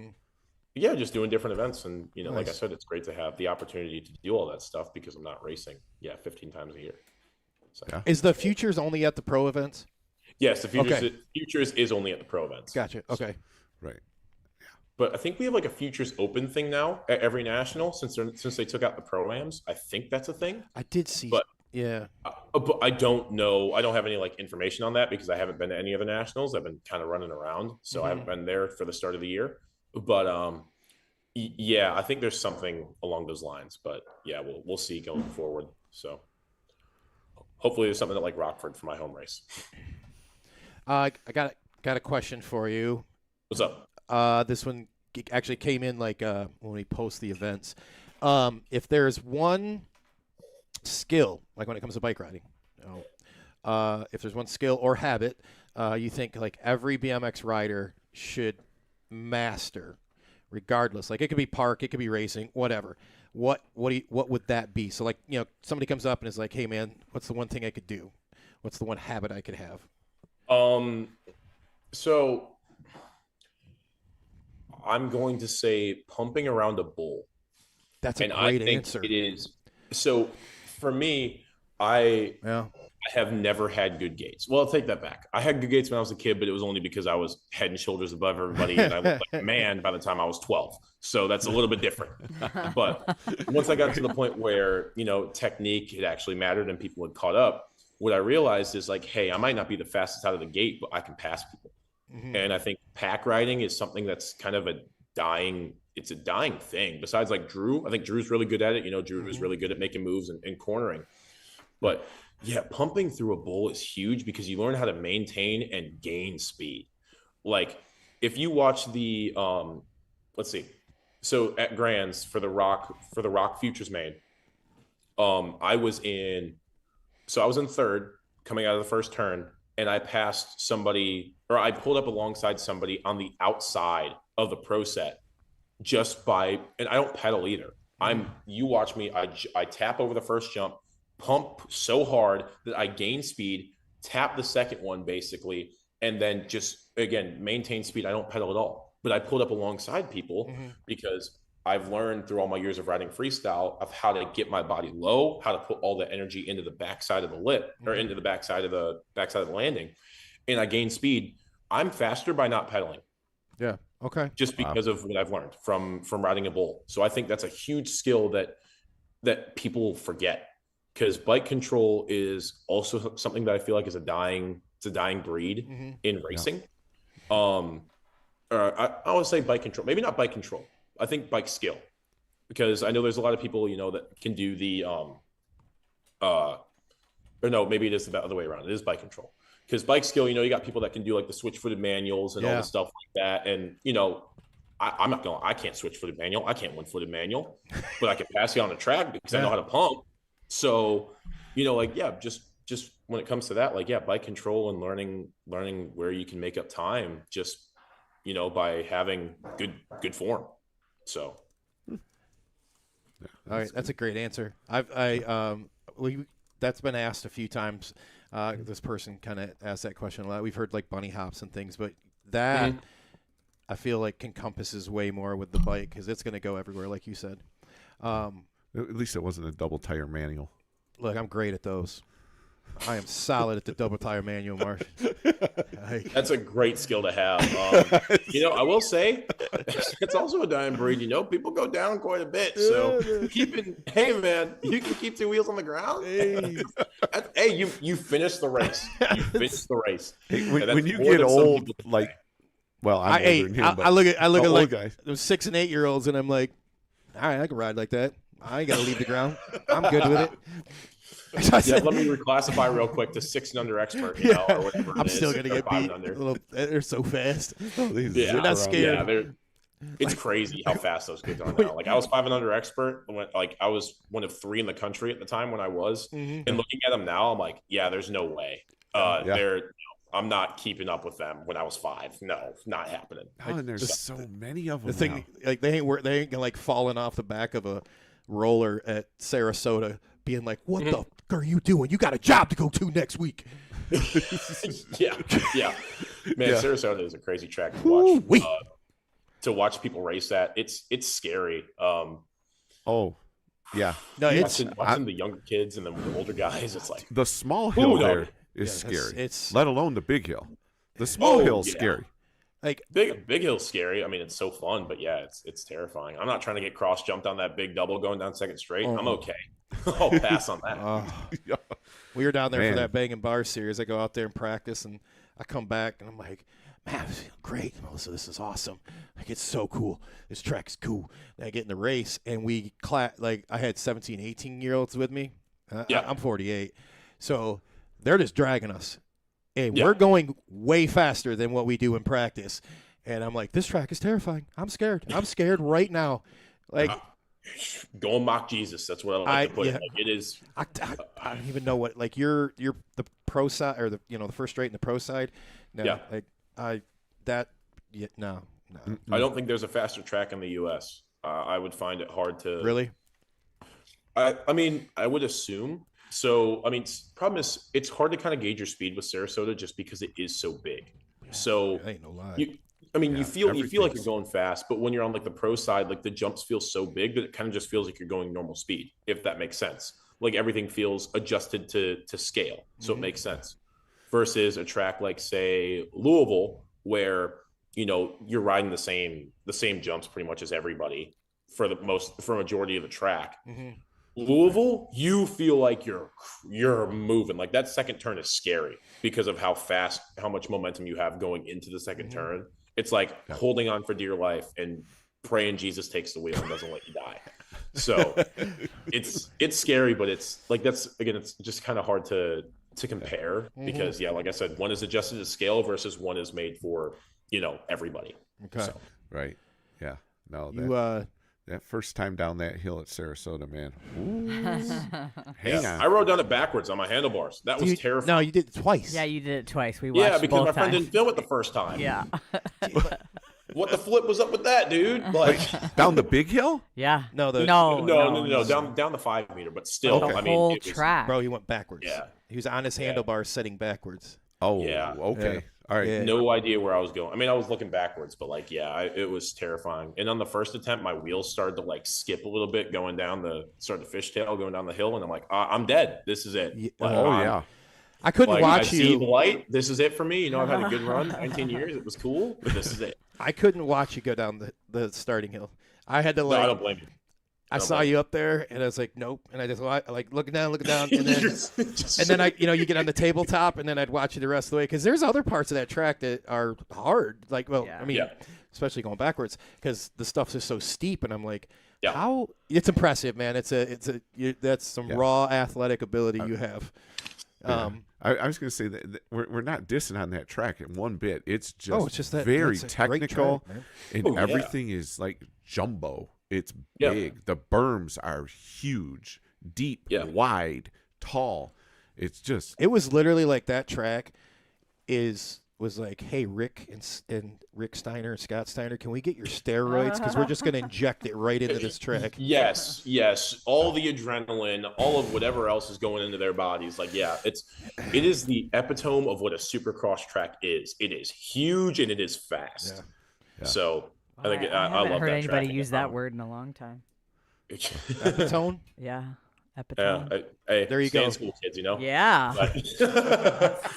yeah, just doing different events, and Nice. like I said, it's great to have the opportunity to do all that stuff because I'm not racing. 15 times a year. So. Yeah. Is the Futures only at the pro events? Yes, the Futures is only at the pro events. Gotcha. Okay. Right. But I think we have like a Futures Open thing now at every national since they took out the pro-ams. I think that's a thing. I did see. But yeah. But I don't know. I don't have any like information on that because I haven't been to any of the nationals. I've been kind of running around, so I haven't been there for the start of the year. But yeah, I think there's something along those lines. But yeah, we'll see going forward. So hopefully there's something at like Rockford for my home race. I got a question for you. What's up? This one actually came in like when we post the events. If there's one skill, like when it comes to bike riding, if there's one skill or habit you think like every BMX rider should master, regardless, like it could be park, it could be racing, whatever. What would that be? So like, somebody comes up and is like, hey man, what's the one thing I could do? What's the one habit I could have? So I'm going to say pumping around a bull. That's a great think answer. It is. So for me, I have never had good gaits. Well, I'll take that back. I had good gaits when I was a kid, but it was only because I was head and shoulders above everybody, and I looked like a man by the time I was 12. So that's a little bit different. But once I got to the point where, technique had actually mattered and people had caught up, what I realized is like, hey, I might not be the fastest out of the gate, but I can pass people. Mm-hmm. And I think pack riding is something that's kind of a dying thing. Besides like Drew, I think Drew's really good at it. Drew is really good at making moves and cornering. But yeah, pumping through a bull is huge because you learn how to maintain and gain speed. Like if you watch the, let's see. So at Grands for the Rock Futures main, I was in third coming out of the first turn, and I passed somebody, or I pulled up alongside somebody on the outside of the pro set and I don't pedal either. You watch me, I tap over the first jump, pump so hard that I gain speed, tap the second one basically, and then just, again, maintain speed. I don't pedal at all, but I pulled up alongside people because I've learned through all my years of riding freestyle of how to get my body low, how to put all the energy into the backside of the lip or into the backside of the landing. And I gain speed. I'm faster by not pedaling. Yeah. Okay. Just because of what I've learned from riding a bull. So I think that's a huge skill that people forget, because bike control is also something that I feel like is a dying breed in racing. I would say bike control, maybe not bike control. I think bike skill, because I know there's a lot of people, that can do the, or no, maybe it is the other way around. It is bike control, because bike skill, you got people that can do like the switch-footed manuals and all the stuff like that. And, I can't switch-footed manual. I can't one-footed manual, but I can pass you on the track because I know how to pump. So, just when it comes to that, bike control and learning where you can make up time just, by having good form. So, all right, that's a great answer. That's been asked a few times. This person kind of asked that question a lot. We've heard like bunny hops and things, but that I feel like encompasses way more with the bike because it's going to go everywhere, like you said. At least it wasn't a double tire manual. Look, I'm great at those. I am solid at the double tire manual, Marsh. That's a great skill to have. I will say it's also a dying breed. People go down quite a bit. So hey man, you can keep two wheels on the ground. Hey, you finish the race. You finish the race. When you get old, I'm older than him, I look at like guys. those 6 and 8 year olds, and I'm like, all right, I can ride like that. I ain't got to leave the ground. I'm good with it. Let me reclassify real quick to 6 and under expert, or whatever. I'm still gonna get beat. They're so fast. They're not scared. It's crazy how fast those kids are now. Like I was 5 and under expert. I was one of 3 in the country at the time when I was. And looking at them now, I'm like, yeah, there's no way. I'm not keeping up with them when I was 5. No, not happening. Oh, and there's so many of them. The thing, like they ain't like falling off the back of a roller at Sarasota, being like, "What the fuck are you doing? You got a job to go to next week." yeah. Man, Sarasota is a crazy track to watch. To watch people race that, it's scary. Oh, yeah. No, it's watching the younger kids and the older guys. It's like the small hill there is scary. It's let alone the big hill. The small hill's scary. Like big hill's scary. I mean, it's so fun, but yeah, it's terrifying. I'm not trying to get cross jumped on that big double going down second straight. I'm okay. I'll pass on that. We were down there for that Bang and Bar series. I go out there and practice, and I come back, and I'm like, man, this is great, Melissa. This is awesome. Like, it's so cool. This track's cool. And I get in the race, and I had 17, 18-year-olds with me. I'm 48. So they're just dragging us. And we're going way faster than what we do in practice. And I'm like, this track is terrifying. I'm scared. I'm scared right now. Like, go and mock Jesus. That's what I like to put it. Like, it is. I don't even know what. Like, you're the pro side, or the first straight and the pro side. No, yeah. Like no. I don't think there's a faster track in the U.S. I would find it hard to really. I mean, I would assume. So, I mean, problem is it's hard to kind of gauge your speed with Sarasota just because it is so big. So, ain't no lie. You feel like you're going fast, but when you're on like the pro side, like the jumps feel so big that it kind of just feels like you're going normal speed, if that makes sense. Like everything feels adjusted to scale, so it makes sense. Versus a track like, say, Louisville, where you're riding the same jumps pretty much as everybody for a majority of the track. Louisville, you feel like you're moving. Like that second turn is scary because of how much momentum you have going into the second turn. It's like holding on for dear life and praying Jesus takes the wheel and doesn't let you die. So it's scary, but it's like it's just kind of hard to compare because like I said, one is adjusted to scale versus one is made for everybody. Okay, so. Right? Yeah. No. That first time down that hill at Sarasota, man. Hang on. I rode down it backwards on my handlebars. That was terrifying. No, you did it twice. Yeah, you did it twice. We watched because both my friend times. didn't film it the first time. Yeah. What the flip was up with that, dude? Like down the big hill? Yeah. No, down the 5 meter, but still, the whole track. Bro, he went backwards. Yeah. He was on his handlebars setting backwards. Oh, yeah. Okay. Yeah. All right. Yeah. No idea where I was going. I mean, I was looking backwards, but it was terrifying. And on the first attempt, my wheels started to like skip a little bit going down the fishtail, going down the hill. And I'm like, I'm dead. This is it. Yeah. I couldn't watch I see the light. This is it for me. I've had a good run, 19 years. It was cool, but this is it. I couldn't watch you go down the starting hill. I had to I don't blame you. I saw you up there, and I was like, nope. And I just like looking down, and then I, you get on the tabletop, and then I'd watch you the rest of the way because there's other parts of that track that are hard. Like, especially going backwards because the stuff's just so steep, and I'm like, how? It's impressive, man. That's some raw athletic ability you have. I was going to say that we're not dissing on that track in one bit. It's just very it's a technical, great track, and everything is like jumbo. It's big. The berms are huge, deep, wide, tall. It's just. It was literally like that track was like, hey, Rick and Rick Steiner and Scott Steiner, can we get your steroids? Because we're just going to inject it right into this track. Yes. All the adrenaline, all of whatever else is going into their bodies. Like, it is the epitome of what a supercross track is. It is huge and it is fast. Yeah. So I think I love that track. I haven't heard anybody use that word in a long time. Epitome? Yeah. Epitome. Yeah, hey, there you go, school kids. Yeah.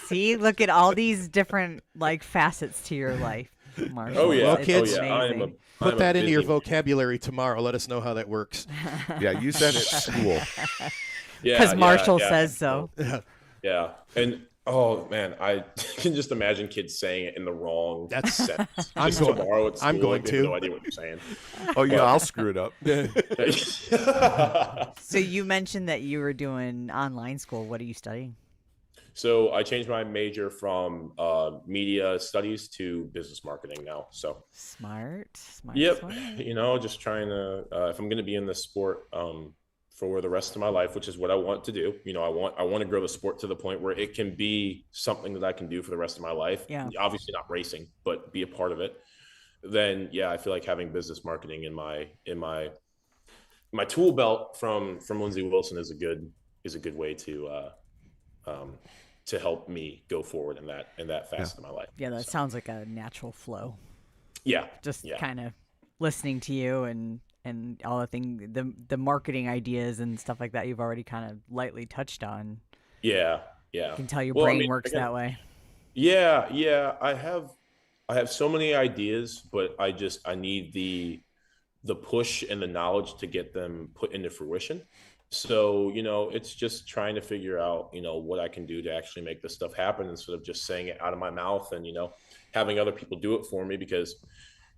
See, look at all these different facets to your life, Marshall. Oh yeah, well, kids, put that into your vocabulary tomorrow. Let us know how that works. Yeah, use that at school. Because Marshall says so. Yeah, and oh man, I can just imagine kids saying it in the wrong sense. I'm going tomorrow at school. I'm going to. No idea what you're saying. Oh yeah, I'll screw it up. So you mentioned that you were doing online school. What are you studying? So I changed my major from media studies to business marketing now. So Smart. yep, Smart. just trying to if I'm going to be in the sport for the rest of my life, which is what I want to do. I want to grow the sport to the point where it can be something that I can do for the rest of my life. Yeah. Obviously not racing, but be a part of it. Then yeah, I feel like having business marketing in my tool belt from Lindsay Wilson is a good way to help me go forward in that facet of my life. Yeah, that sounds like a natural flow. Yeah. Just yeah. kind of listening to you and all the marketing ideas and stuff like that you've already kind of lightly touched on. Yeah. You can tell your brain works again, that way. Yeah. I have so many ideas, but I need the push and the knowledge to get them put into fruition. So, it's just trying to figure out, what I can do to actually make this stuff happen instead of just saying it out of my mouth and, having other people do it for me because,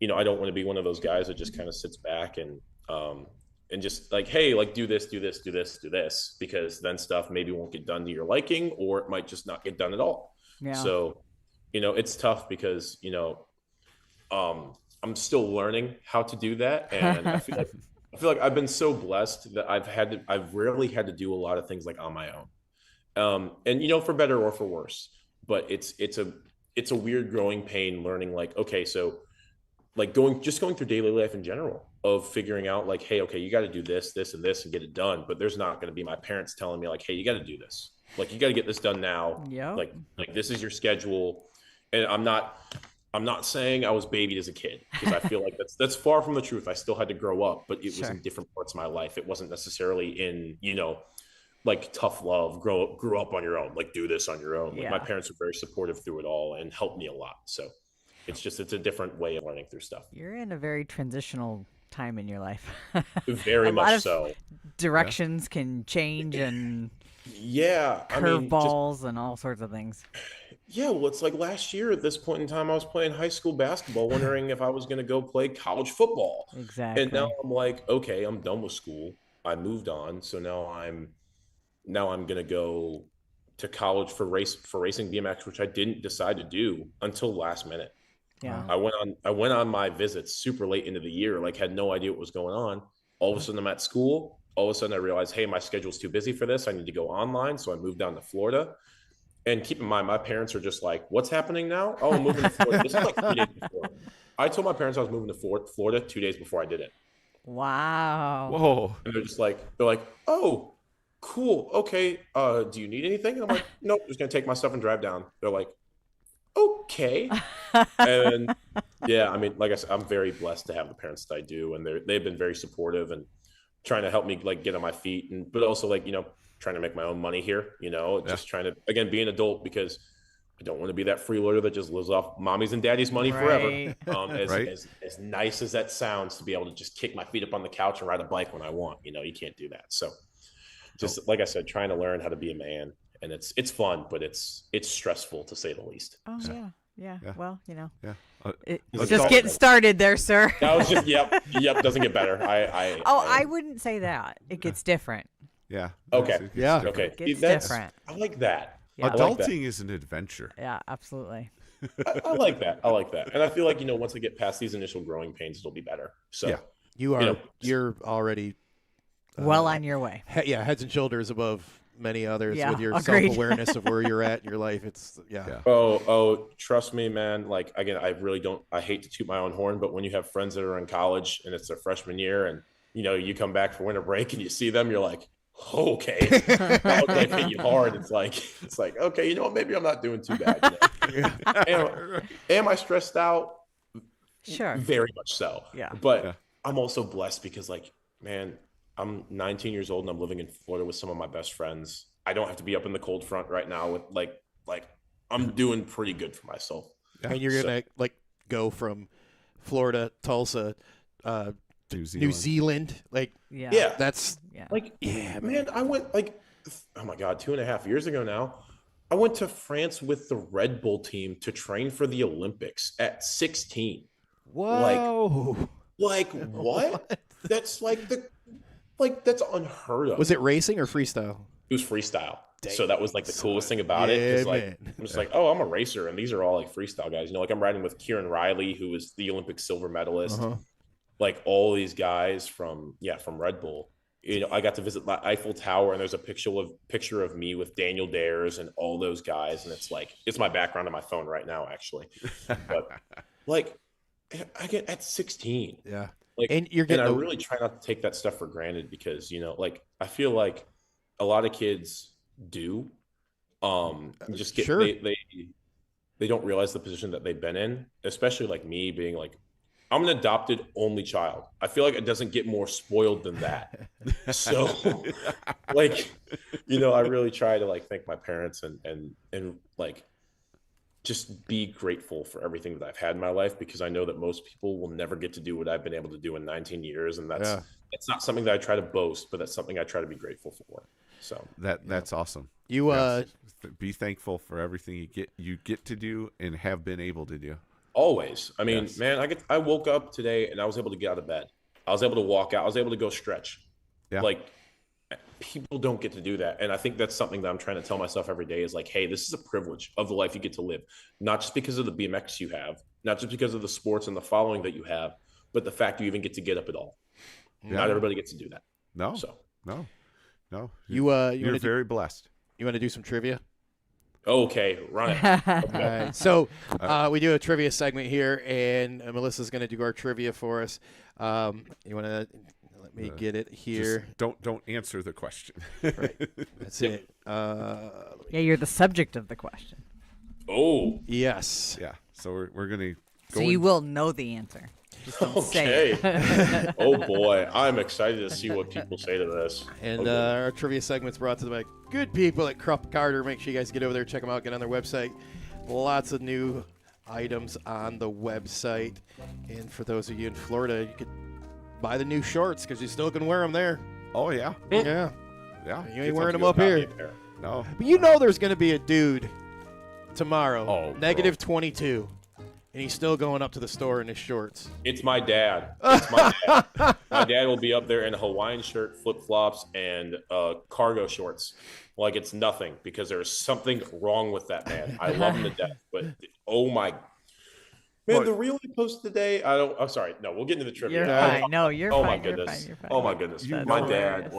I don't want to be one of those guys that just kind of sits back and just like, hey, like do this, because then stuff maybe won't get done to your liking, or it might just not get done at all. Yeah. So, it's tough because, I'm still learning how to do that. And I feel like I've been so blessed that I've rarely had to do a lot of things like on my own. And for better or for worse, but it's a weird growing pain learning like, okay, so like going through daily life in general of figuring out like, hey, okay, you got to do this and this and get it done. But there's not going to be my parents telling me like, hey, you got to do this. Like, you got to get this done now. Yeah. Like this is your schedule. And I'm not saying I was babied as a kid because I feel like that's far from the truth. I still had to grow up, but it was in different parts of my life. It wasn't necessarily in, like tough love, grew up on your own, like do this on your own. Like my parents were very supportive through it all and helped me a lot. So it's a different way of learning through stuff. You're in a very transitional time in your life. Very much so. Directions can change and curveballs and all sorts of things. Yeah, well, it's like last year at this point in time, I was playing high school basketball, wondering if I was going to go play college football. Exactly. And now I'm like, okay, I'm done with school. I moved on, so now I'm going to go to college for racing BMX, which I didn't decide to do until last minute. Yeah. I went on my visits super late into the year, like had no idea what was going on. All of a sudden I'm at school. All of a sudden I realized, hey, my schedule's too busy for this. I need to go online. So I moved down to Florida. And keep in mind, my parents are just like, what's happening now? Oh, I'm moving to Florida. This is like 3 days before. I told my parents I was moving to Florida 2 days before I did it. Wow. Whoa. And they're like, oh, cool. Okay. Do you need anything? And I'm like, nope, just going to take my stuff and drive down. They're like, okay. And yeah, I mean, like I said, I'm very blessed to have the parents that I do. And they've been very supportive and trying to help me like get on my feet but also like, trying to make my own money here, just trying to, again, be an adult because I don't want to be that freeloader that just lives off mommy's and daddy's money forever. As nice as that sounds to be able to just kick my feet up on the couch and ride a bike when I want, you can't do that. So just like I said, trying to learn how to be a man, and it's fun, but it's stressful to say the least. Oh, so. Yeah. Well, It's just getting started there, sir. That was just, yep. Doesn't get better. I wouldn't say that. It gets different. Yeah. Okay. Yeah. Okay. It's different. I like that. Yeah. Adulting is an adventure. Yeah, absolutely. I like that. And I feel like, once I get past these initial growing pains, it'll be better. So yeah. You're already well on your way. Heads and shoulders above many others with your agreed. self-awareness of where you're at in your life. It's Oh, trust me, man. Like, again, I hate to toot my own horn, but when you have friends that are in college and it's their freshman year and, you come back for winter break and you see them, you're like, okay, that would hit you hard. It's like, okay, maybe I'm not doing too bad. Am I stressed out? Sure. Very much so. Yeah. But I'm also blessed because, like, man, I'm 19 years old and I'm living in Florida with some of my best friends. I don't have to be up in the cold front right now with like I'm doing pretty good for myself. And you're gonna go from Florida, Tulsa, New Zealand, that's man, I went oh my God, 2.5 years ago now. I went to France with the Red Bull team to train for the Olympics at 16. Whoa! Like what? That's that's unheard of. Was it racing or freestyle? It was freestyle. So that was like the coolest thing about it. Because like I'm just like, oh, I'm a racer, and these are all like freestyle guys. You know, like I'm riding with Kieran Riley, who was the Olympic silver medalist. Like all these guys from Red Bull. You know, I got to visit the Eiffel Tower, and there's a picture of me with Daniel Dares and all those guys, and it's like it's my background on my phone right now, actually. But like, I get at 16, like, and you're getting. And I really try not to take that stuff for granted because like I feel like a lot of kids do, just get they don't realize the position that they've been in, especially like me being like. I'm an adopted only child. I feel like it doesn't get more spoiled than that. So like, I really try to like thank my parents and like just be grateful for everything that I've had in my life, because I know that most people will never get to do what I've been able to do in 19 years. And it's not something that I try to boast, but that's something I try to be grateful for. So that's awesome. You be thankful for everything you get to do and have been able to do. Always. I mean, man, I woke up today and I was able to get out of bed. I was able to walk out. I was able to go stretch. Yeah. Like, people don't get to do that. And I think that's something that I'm trying to tell myself every day is like, hey, this is a privilege of the life you get to live. Not just because of the BMX you have, not just because of the sports and the following that you have, but the fact you even get to get up at all. Yeah. Not everybody gets to do that. No. You're very blessed. You want to do some trivia? Okay, run it. Okay. All right. So we do a trivia segment here, and Melissa's going to do our trivia for us. You want to let me get it here? Just don't answer the question. Right. That's it. You're the subject of the question. Oh. Yes. Yeah. So we're going to go. So you will know the answer. Just don't say it. Oh boy, I'm excited to see what people say to this. And our trivia segment's brought to the by good people at Krupp Carter. Make sure you guys get over there, check them out, get on their website. Lots of new items on the website. And for those of you in Florida, you could buy the new shorts because you still can wear them there. Oh yeah, yeah. You ain't wearing them up here. No, but there's going to be a dude tomorrow. Negative 22. And he's still going up to the store in his shorts. It's my dad. It's my dad. My dad will be up there in a Hawaiian shirt, flip-flops, and cargo shorts. Like it's nothing, because there's something wrong with that man. I love him to death. But, oh, my. Man, the reel he posted today, I'm sorry. No, we'll get into the trivia. You're fine. No, you're fine. Oh, my goodness. You're fine. Oh, my goodness. My dad,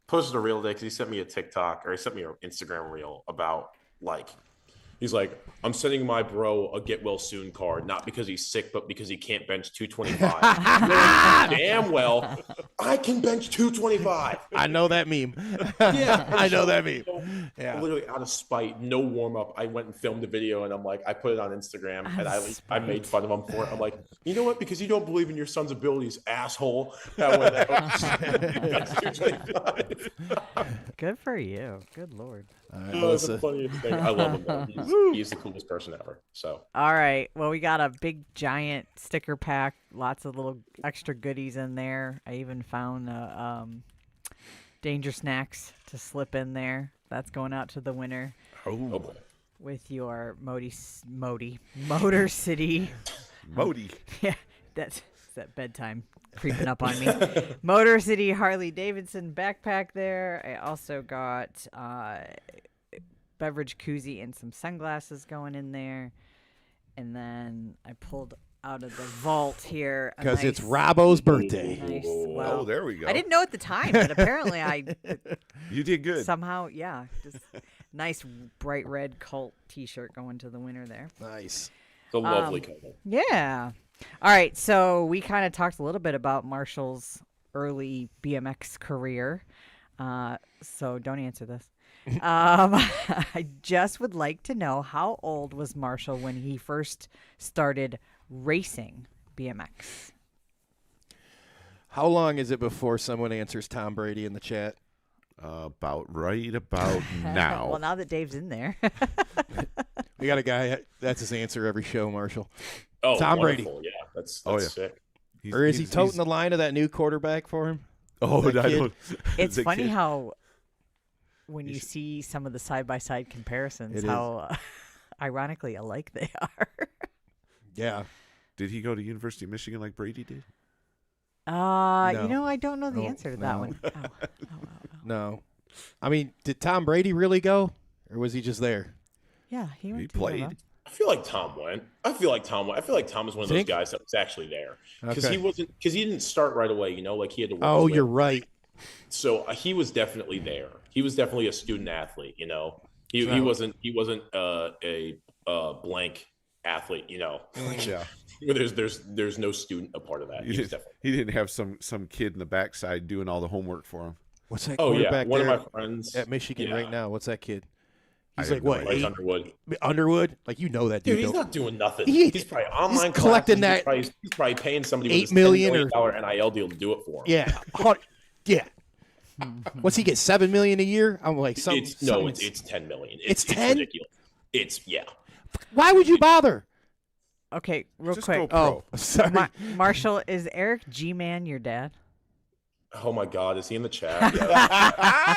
posted a reel today because he sent me a TikTok, or he sent me an Instagram reel about, he's like, I'm sending my bro a get well soon card, not because he's sick, but because he can't bench 225. Damn well, I can bench 225. I know that meme. Yeah, I know that meme. Literally out of spite, no warm up. I went and filmed a video, and I'm like, I put it on Instagram, and I made fun of him for it. I'm like, you know what? Because you don't believe in your son's abilities, asshole. That went out. 225. Good for you. Good Lord. That's the funniest thing. I love him, though. He's the coolest person ever. So. All right. Well, we got a big, giant sticker pack. Lots of little extra goodies in there. I even found Danger Snacks to slip in there. That's going out to the winner. Oh boy. With your Motor City. Modi. Yeah, that's that bedtime creeping up on me. Motor City Harley Davidson backpack there. I also got beverage koozie and some sunglasses going in there. And then I pulled out of the vault here because it's Robbo's birthday. Nice. Well, there we go. I didn't know at the time, but apparently you did good. Somehow, yeah. Just nice bright red Cult T-shirt going to the winner there. Nice. It's a lovely color. Yeah. All right, so we kind of talked a little bit about Marshall's early BMX career. So don't answer this. I just would like to know, how old was Marshall when he first started racing BMX? How long is it before someone answers Tom Brady in the chat? About now. Well, now that Dave's in there. We got a guy, that's his answer every show, Marshall. Oh, Tom wonderful. Brady. Yeah, that's sick. Or is he toting the line of that new quarterback for him? Oh, I don't. It's funny how when you see some of the side-by-side comparisons, how ironically alike they are. Yeah. Did he go to University of Michigan like Brady did? No. I don't know the answer to that one. No. I mean, did Tom Brady really go, or was he just there? Yeah, he went He to played. Nova. I feel like Tom went. I feel like Tom was one of those Think? guys that was actually there because Okay. he didn't start right away. You know, like he had to work. Oh, his way you're up. right. So he was definitely there. He was definitely a student athlete. You know, he wasn't a blank athlete. You know, Yeah. there's no student a part of that. He didn't have some kid in the backside doing all the homework for him. What's that Oh yeah, quarterback one there of my friends at Michigan right now? What's that kid? He's I like have no what? idea. Like Underwood. Underwood? Like you know that Dude, dude. he's don't- not doing nothing. He- He's probably online he's collecting classes. He's probably paying somebody $8 with million $10 million NIL deal to do it for him. Yeah, yeah. What's he get? $7 million a year? I'm like, It's 10 million. It's 10? ridiculous. It's Why would you bother? Okay, real Just quick. go pro. Oh, sorry. Marshall, is Eric G-Man your dad? Oh my God, is he in the chat? Yeah.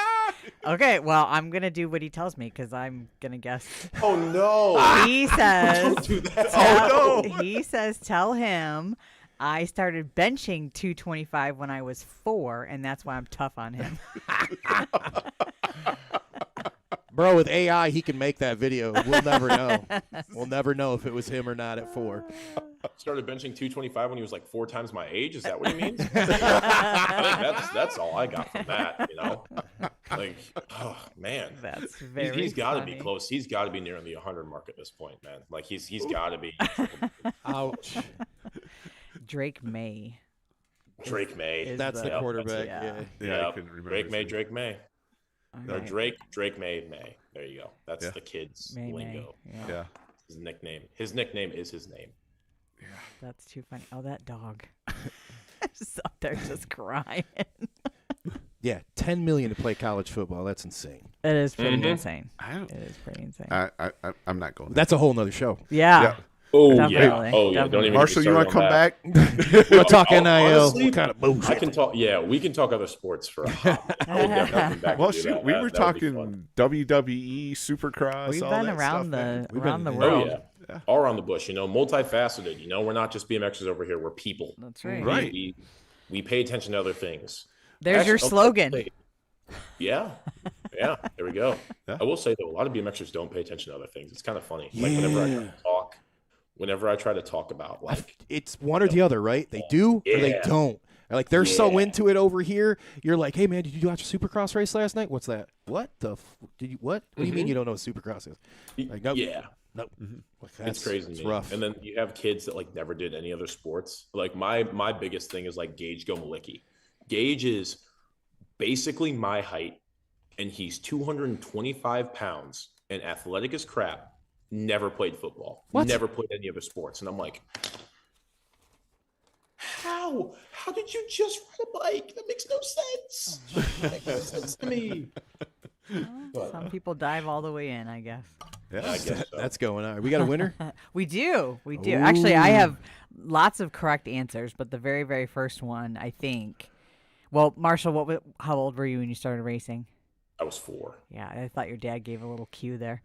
Okay, well, I'm going to do what he tells me because I'm going to guess. Oh no! He says, Don't do that. tell, he says, tell him I started benching 225 when I was 4, and that's why I'm tough on him. Bro, with AI, he can make that video. We'll never know. We'll never know if it was him or not at 4. Started benching 225 when he was like 4 times my age. Is that what he means? I think that's all I got from that. You know, like, oh man, That's very he's got to be funny. close. He's got to be near the 100 mark at this point, man. Like he's got to be. Ouch. Drake May. Drake May. is That's the Yep, quarterback. yeah. Yeah. I couldn't remember. Drake May. No, Okay. Drake May. There you go. That's Yeah. the kid's May. lingo. Yeah, Yeah. His nickname. His nickname is his name. that's too funny. Oh, that dog. Just up there just crying. Yeah, $10 million to play college football. That's insane. It is pretty Mhm. insane. I don't. It is pretty insane. I'm not going. That's a whole nother show. yeah. Yeah. Oh Definitely, yeah. Oh yeah. Don't definitely. even. Marshall, you want to come back? We'll talk NIL. Honestly, What kind of bullshit? I can talk. Yeah, we can talk other sports for a hot minute. I will definitely come back Well, and do shoot, that. we That were would be fun. talking WWE, Supercross. We've all been that around stuff, the man. We've around been- the oh, Oh world. yeah. All around the bush. You know, multifaceted. You know, we're not just BMXers over here. We're people. That's right. Right. We pay attention to other things. There's your Actually, slogan. Yeah. Yeah. There we go. Yeah. I will say though, a lot of BMXers don't pay attention to other things. It's kind of funny. Like whenever I try to talk about like It's one or the other, right? They do or they Yeah. don't. Like they're so Yeah. into it over here. You're like, hey man, did you watch a Supercross race last night? What's that? What the? Did you what? What do you mean you don't know what Supercross is? Like, nope. yeah. Nope. Like, It's that's crazy. It's man. rough. And then you have kids that like never did any other sports. Like my biggest thing is like Gage Gomalicki. Gage is basically my height, and he's 225 pounds and athletic as crap. Never played football. What? Never played any other sports. And I'm like, how? How did you just ride a bike? That makes no sense. That makes no sense to me. Some people dive all the way in, I guess. I Yeah. guess so. That's going on. We got a winner. We do. We do. Actually, I have lots of correct answers, but the very, very first one, I think. Well, Marshall, how old were you when you started racing? I was 4. Yeah, I thought your dad gave a little cue there,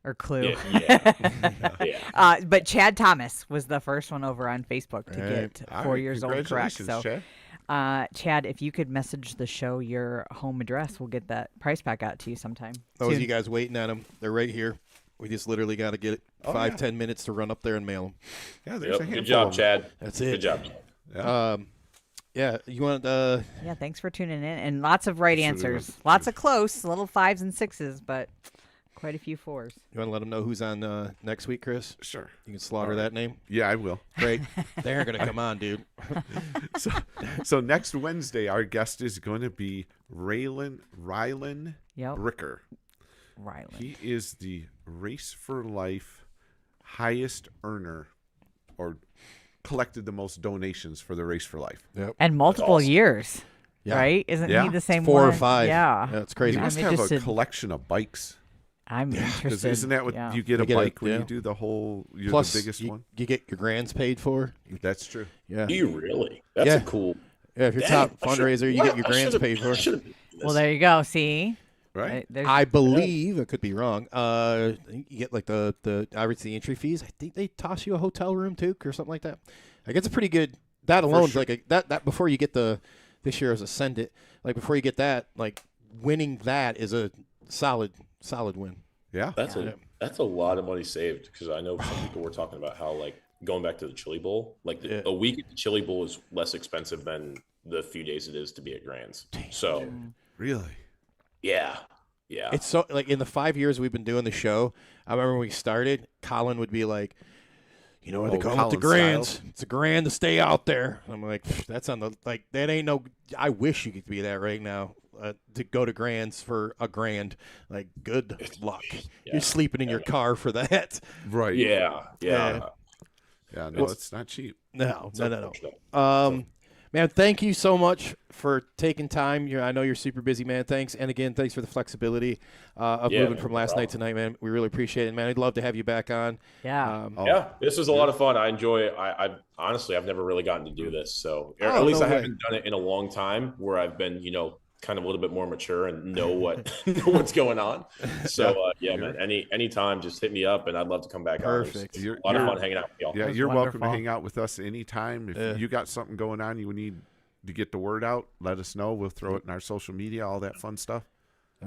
or clue. Yeah. But Chad Thomas was the first one over on Facebook to All get All 4 right, years old correct. congratulations, So, Chad. Chad, if you could message the show your home address, we'll get that price pack out to you sometime. Those of soon. you guys waiting on them, they're right here. We just literally got to get it 5-10 minutes to run up there and mail them. Yeah, there's Yep. a handful Good job, of 'em. Chad. That's it. Good job, Chad. Yeah. Yeah, you want Yeah, thanks for tuning in, and lots of right Absolutely. answers. Lots of close, little 5s and 6s, but quite a few 4s. you want to let them know who's on next week, Chris? Sure. You can slaughter that name. Yeah, I will. Great. They aren't gonna come on, dude. So next Wednesday, our guest is going to be Rylan Yep, Bricker. Riley. He is the Race for Life highest earner, or collected the most donations for the Race for Life. Yep. And multiple awesome. years, Yeah. right? Isn't Yeah. he the same 4 or one? 5. Yeah. It's crazy. He must I'm have a interested. collection of bikes. I'm Because interested. isn't that what yeah. you get You a get bike when yeah. you do the whole? You're Plus, the biggest you, one. you get your grands paid for. That's true. Yeah. Do you really? That's Yeah. a cool. Yeah, if you're Dang, top I should- fundraiser, you what? get your I grands should've- paid for. I should've been doing Well, this. there you go. See, Right. There's, I believe, I could be wrong. I think you get like the obviously the entry fees. I think they toss you a hotel room too, or something like that. Like it's a pretty good. That alone's sure. like that before you get the this year as a send it. Like before you get that, like winning that is a solid win. Yeah. That's a lot of money saved, because I know some people were talking about how, like, going back to the Chili Bowl, like a week at the Chili Bowl is less expensive than the few days it is to be at Grand's. So Really? yeah. It's so, like, in the 5 years we've been doing the show, I remember when we started, Colin would be like, you know where they're going with the Colin Grands. Styles. It's a Grand to stay out there. I'm like, that's on the, like, that ain't no, I wish you could be that right now. To go to Grands for a grand, like, good luck. You're sleeping in your car for that. Right. Yeah. Yeah, no, it's not cheap. No. Man, thank you so much for taking time. I know you're super busy, man. Thanks. And again, thanks for the flexibility of moving from last night tonight, man. We really appreciate it, man. I'd love to have you back on. Yeah. Yeah, this was a lot of fun. I enjoy it. I honestly, I've never really gotten to do this. So at least I haven't done it in a long time, where I've been, kind of a little bit more mature and know what's going on. So man, anytime, just hit me up, and I'd love to come back. Perfect. On. It's a lot of fun hanging out with y'all. Yeah, you're wonderful. welcome to hang out with us anytime. If you got something going on, you need to get the word out, let us know. We'll throw it in our social media, all that fun stuff.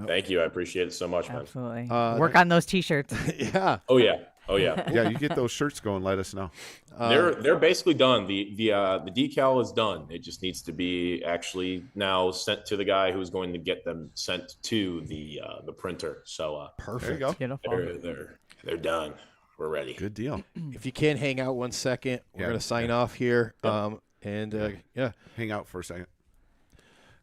Thank you. I appreciate it so much, man. Absolutely. Work on those T-shirts. Yeah. Oh yeah. Yeah, you get those shirts going, let us know. They're basically done. The decal is done. It just needs to be actually now sent to the guy who's going to get them sent to the printer. So Perfect. There you go. Beautiful. they're done. We're ready. Good deal. If you can hang out 1 second, we're going to sign off here. Hang out for a second.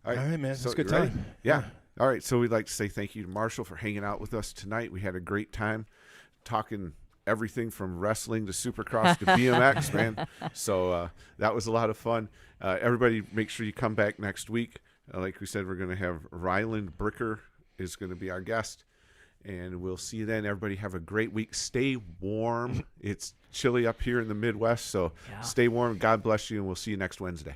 All right, man. So, It's a good you ready? time. Yeah. All right. So we'd like to say thank you to Marshall for hanging out with us tonight. We had a great time talking everything from wrestling to Supercross to BMX, man. So that was a lot of fun. Everybody, make sure you come back next week. Like we said, we're going to have Ryland Bricker is going to be our guest. And we'll see you then. Everybody have a great week. Stay warm. It's chilly up here in the Midwest, so stay warm. God bless you, and we'll see you next Wednesday.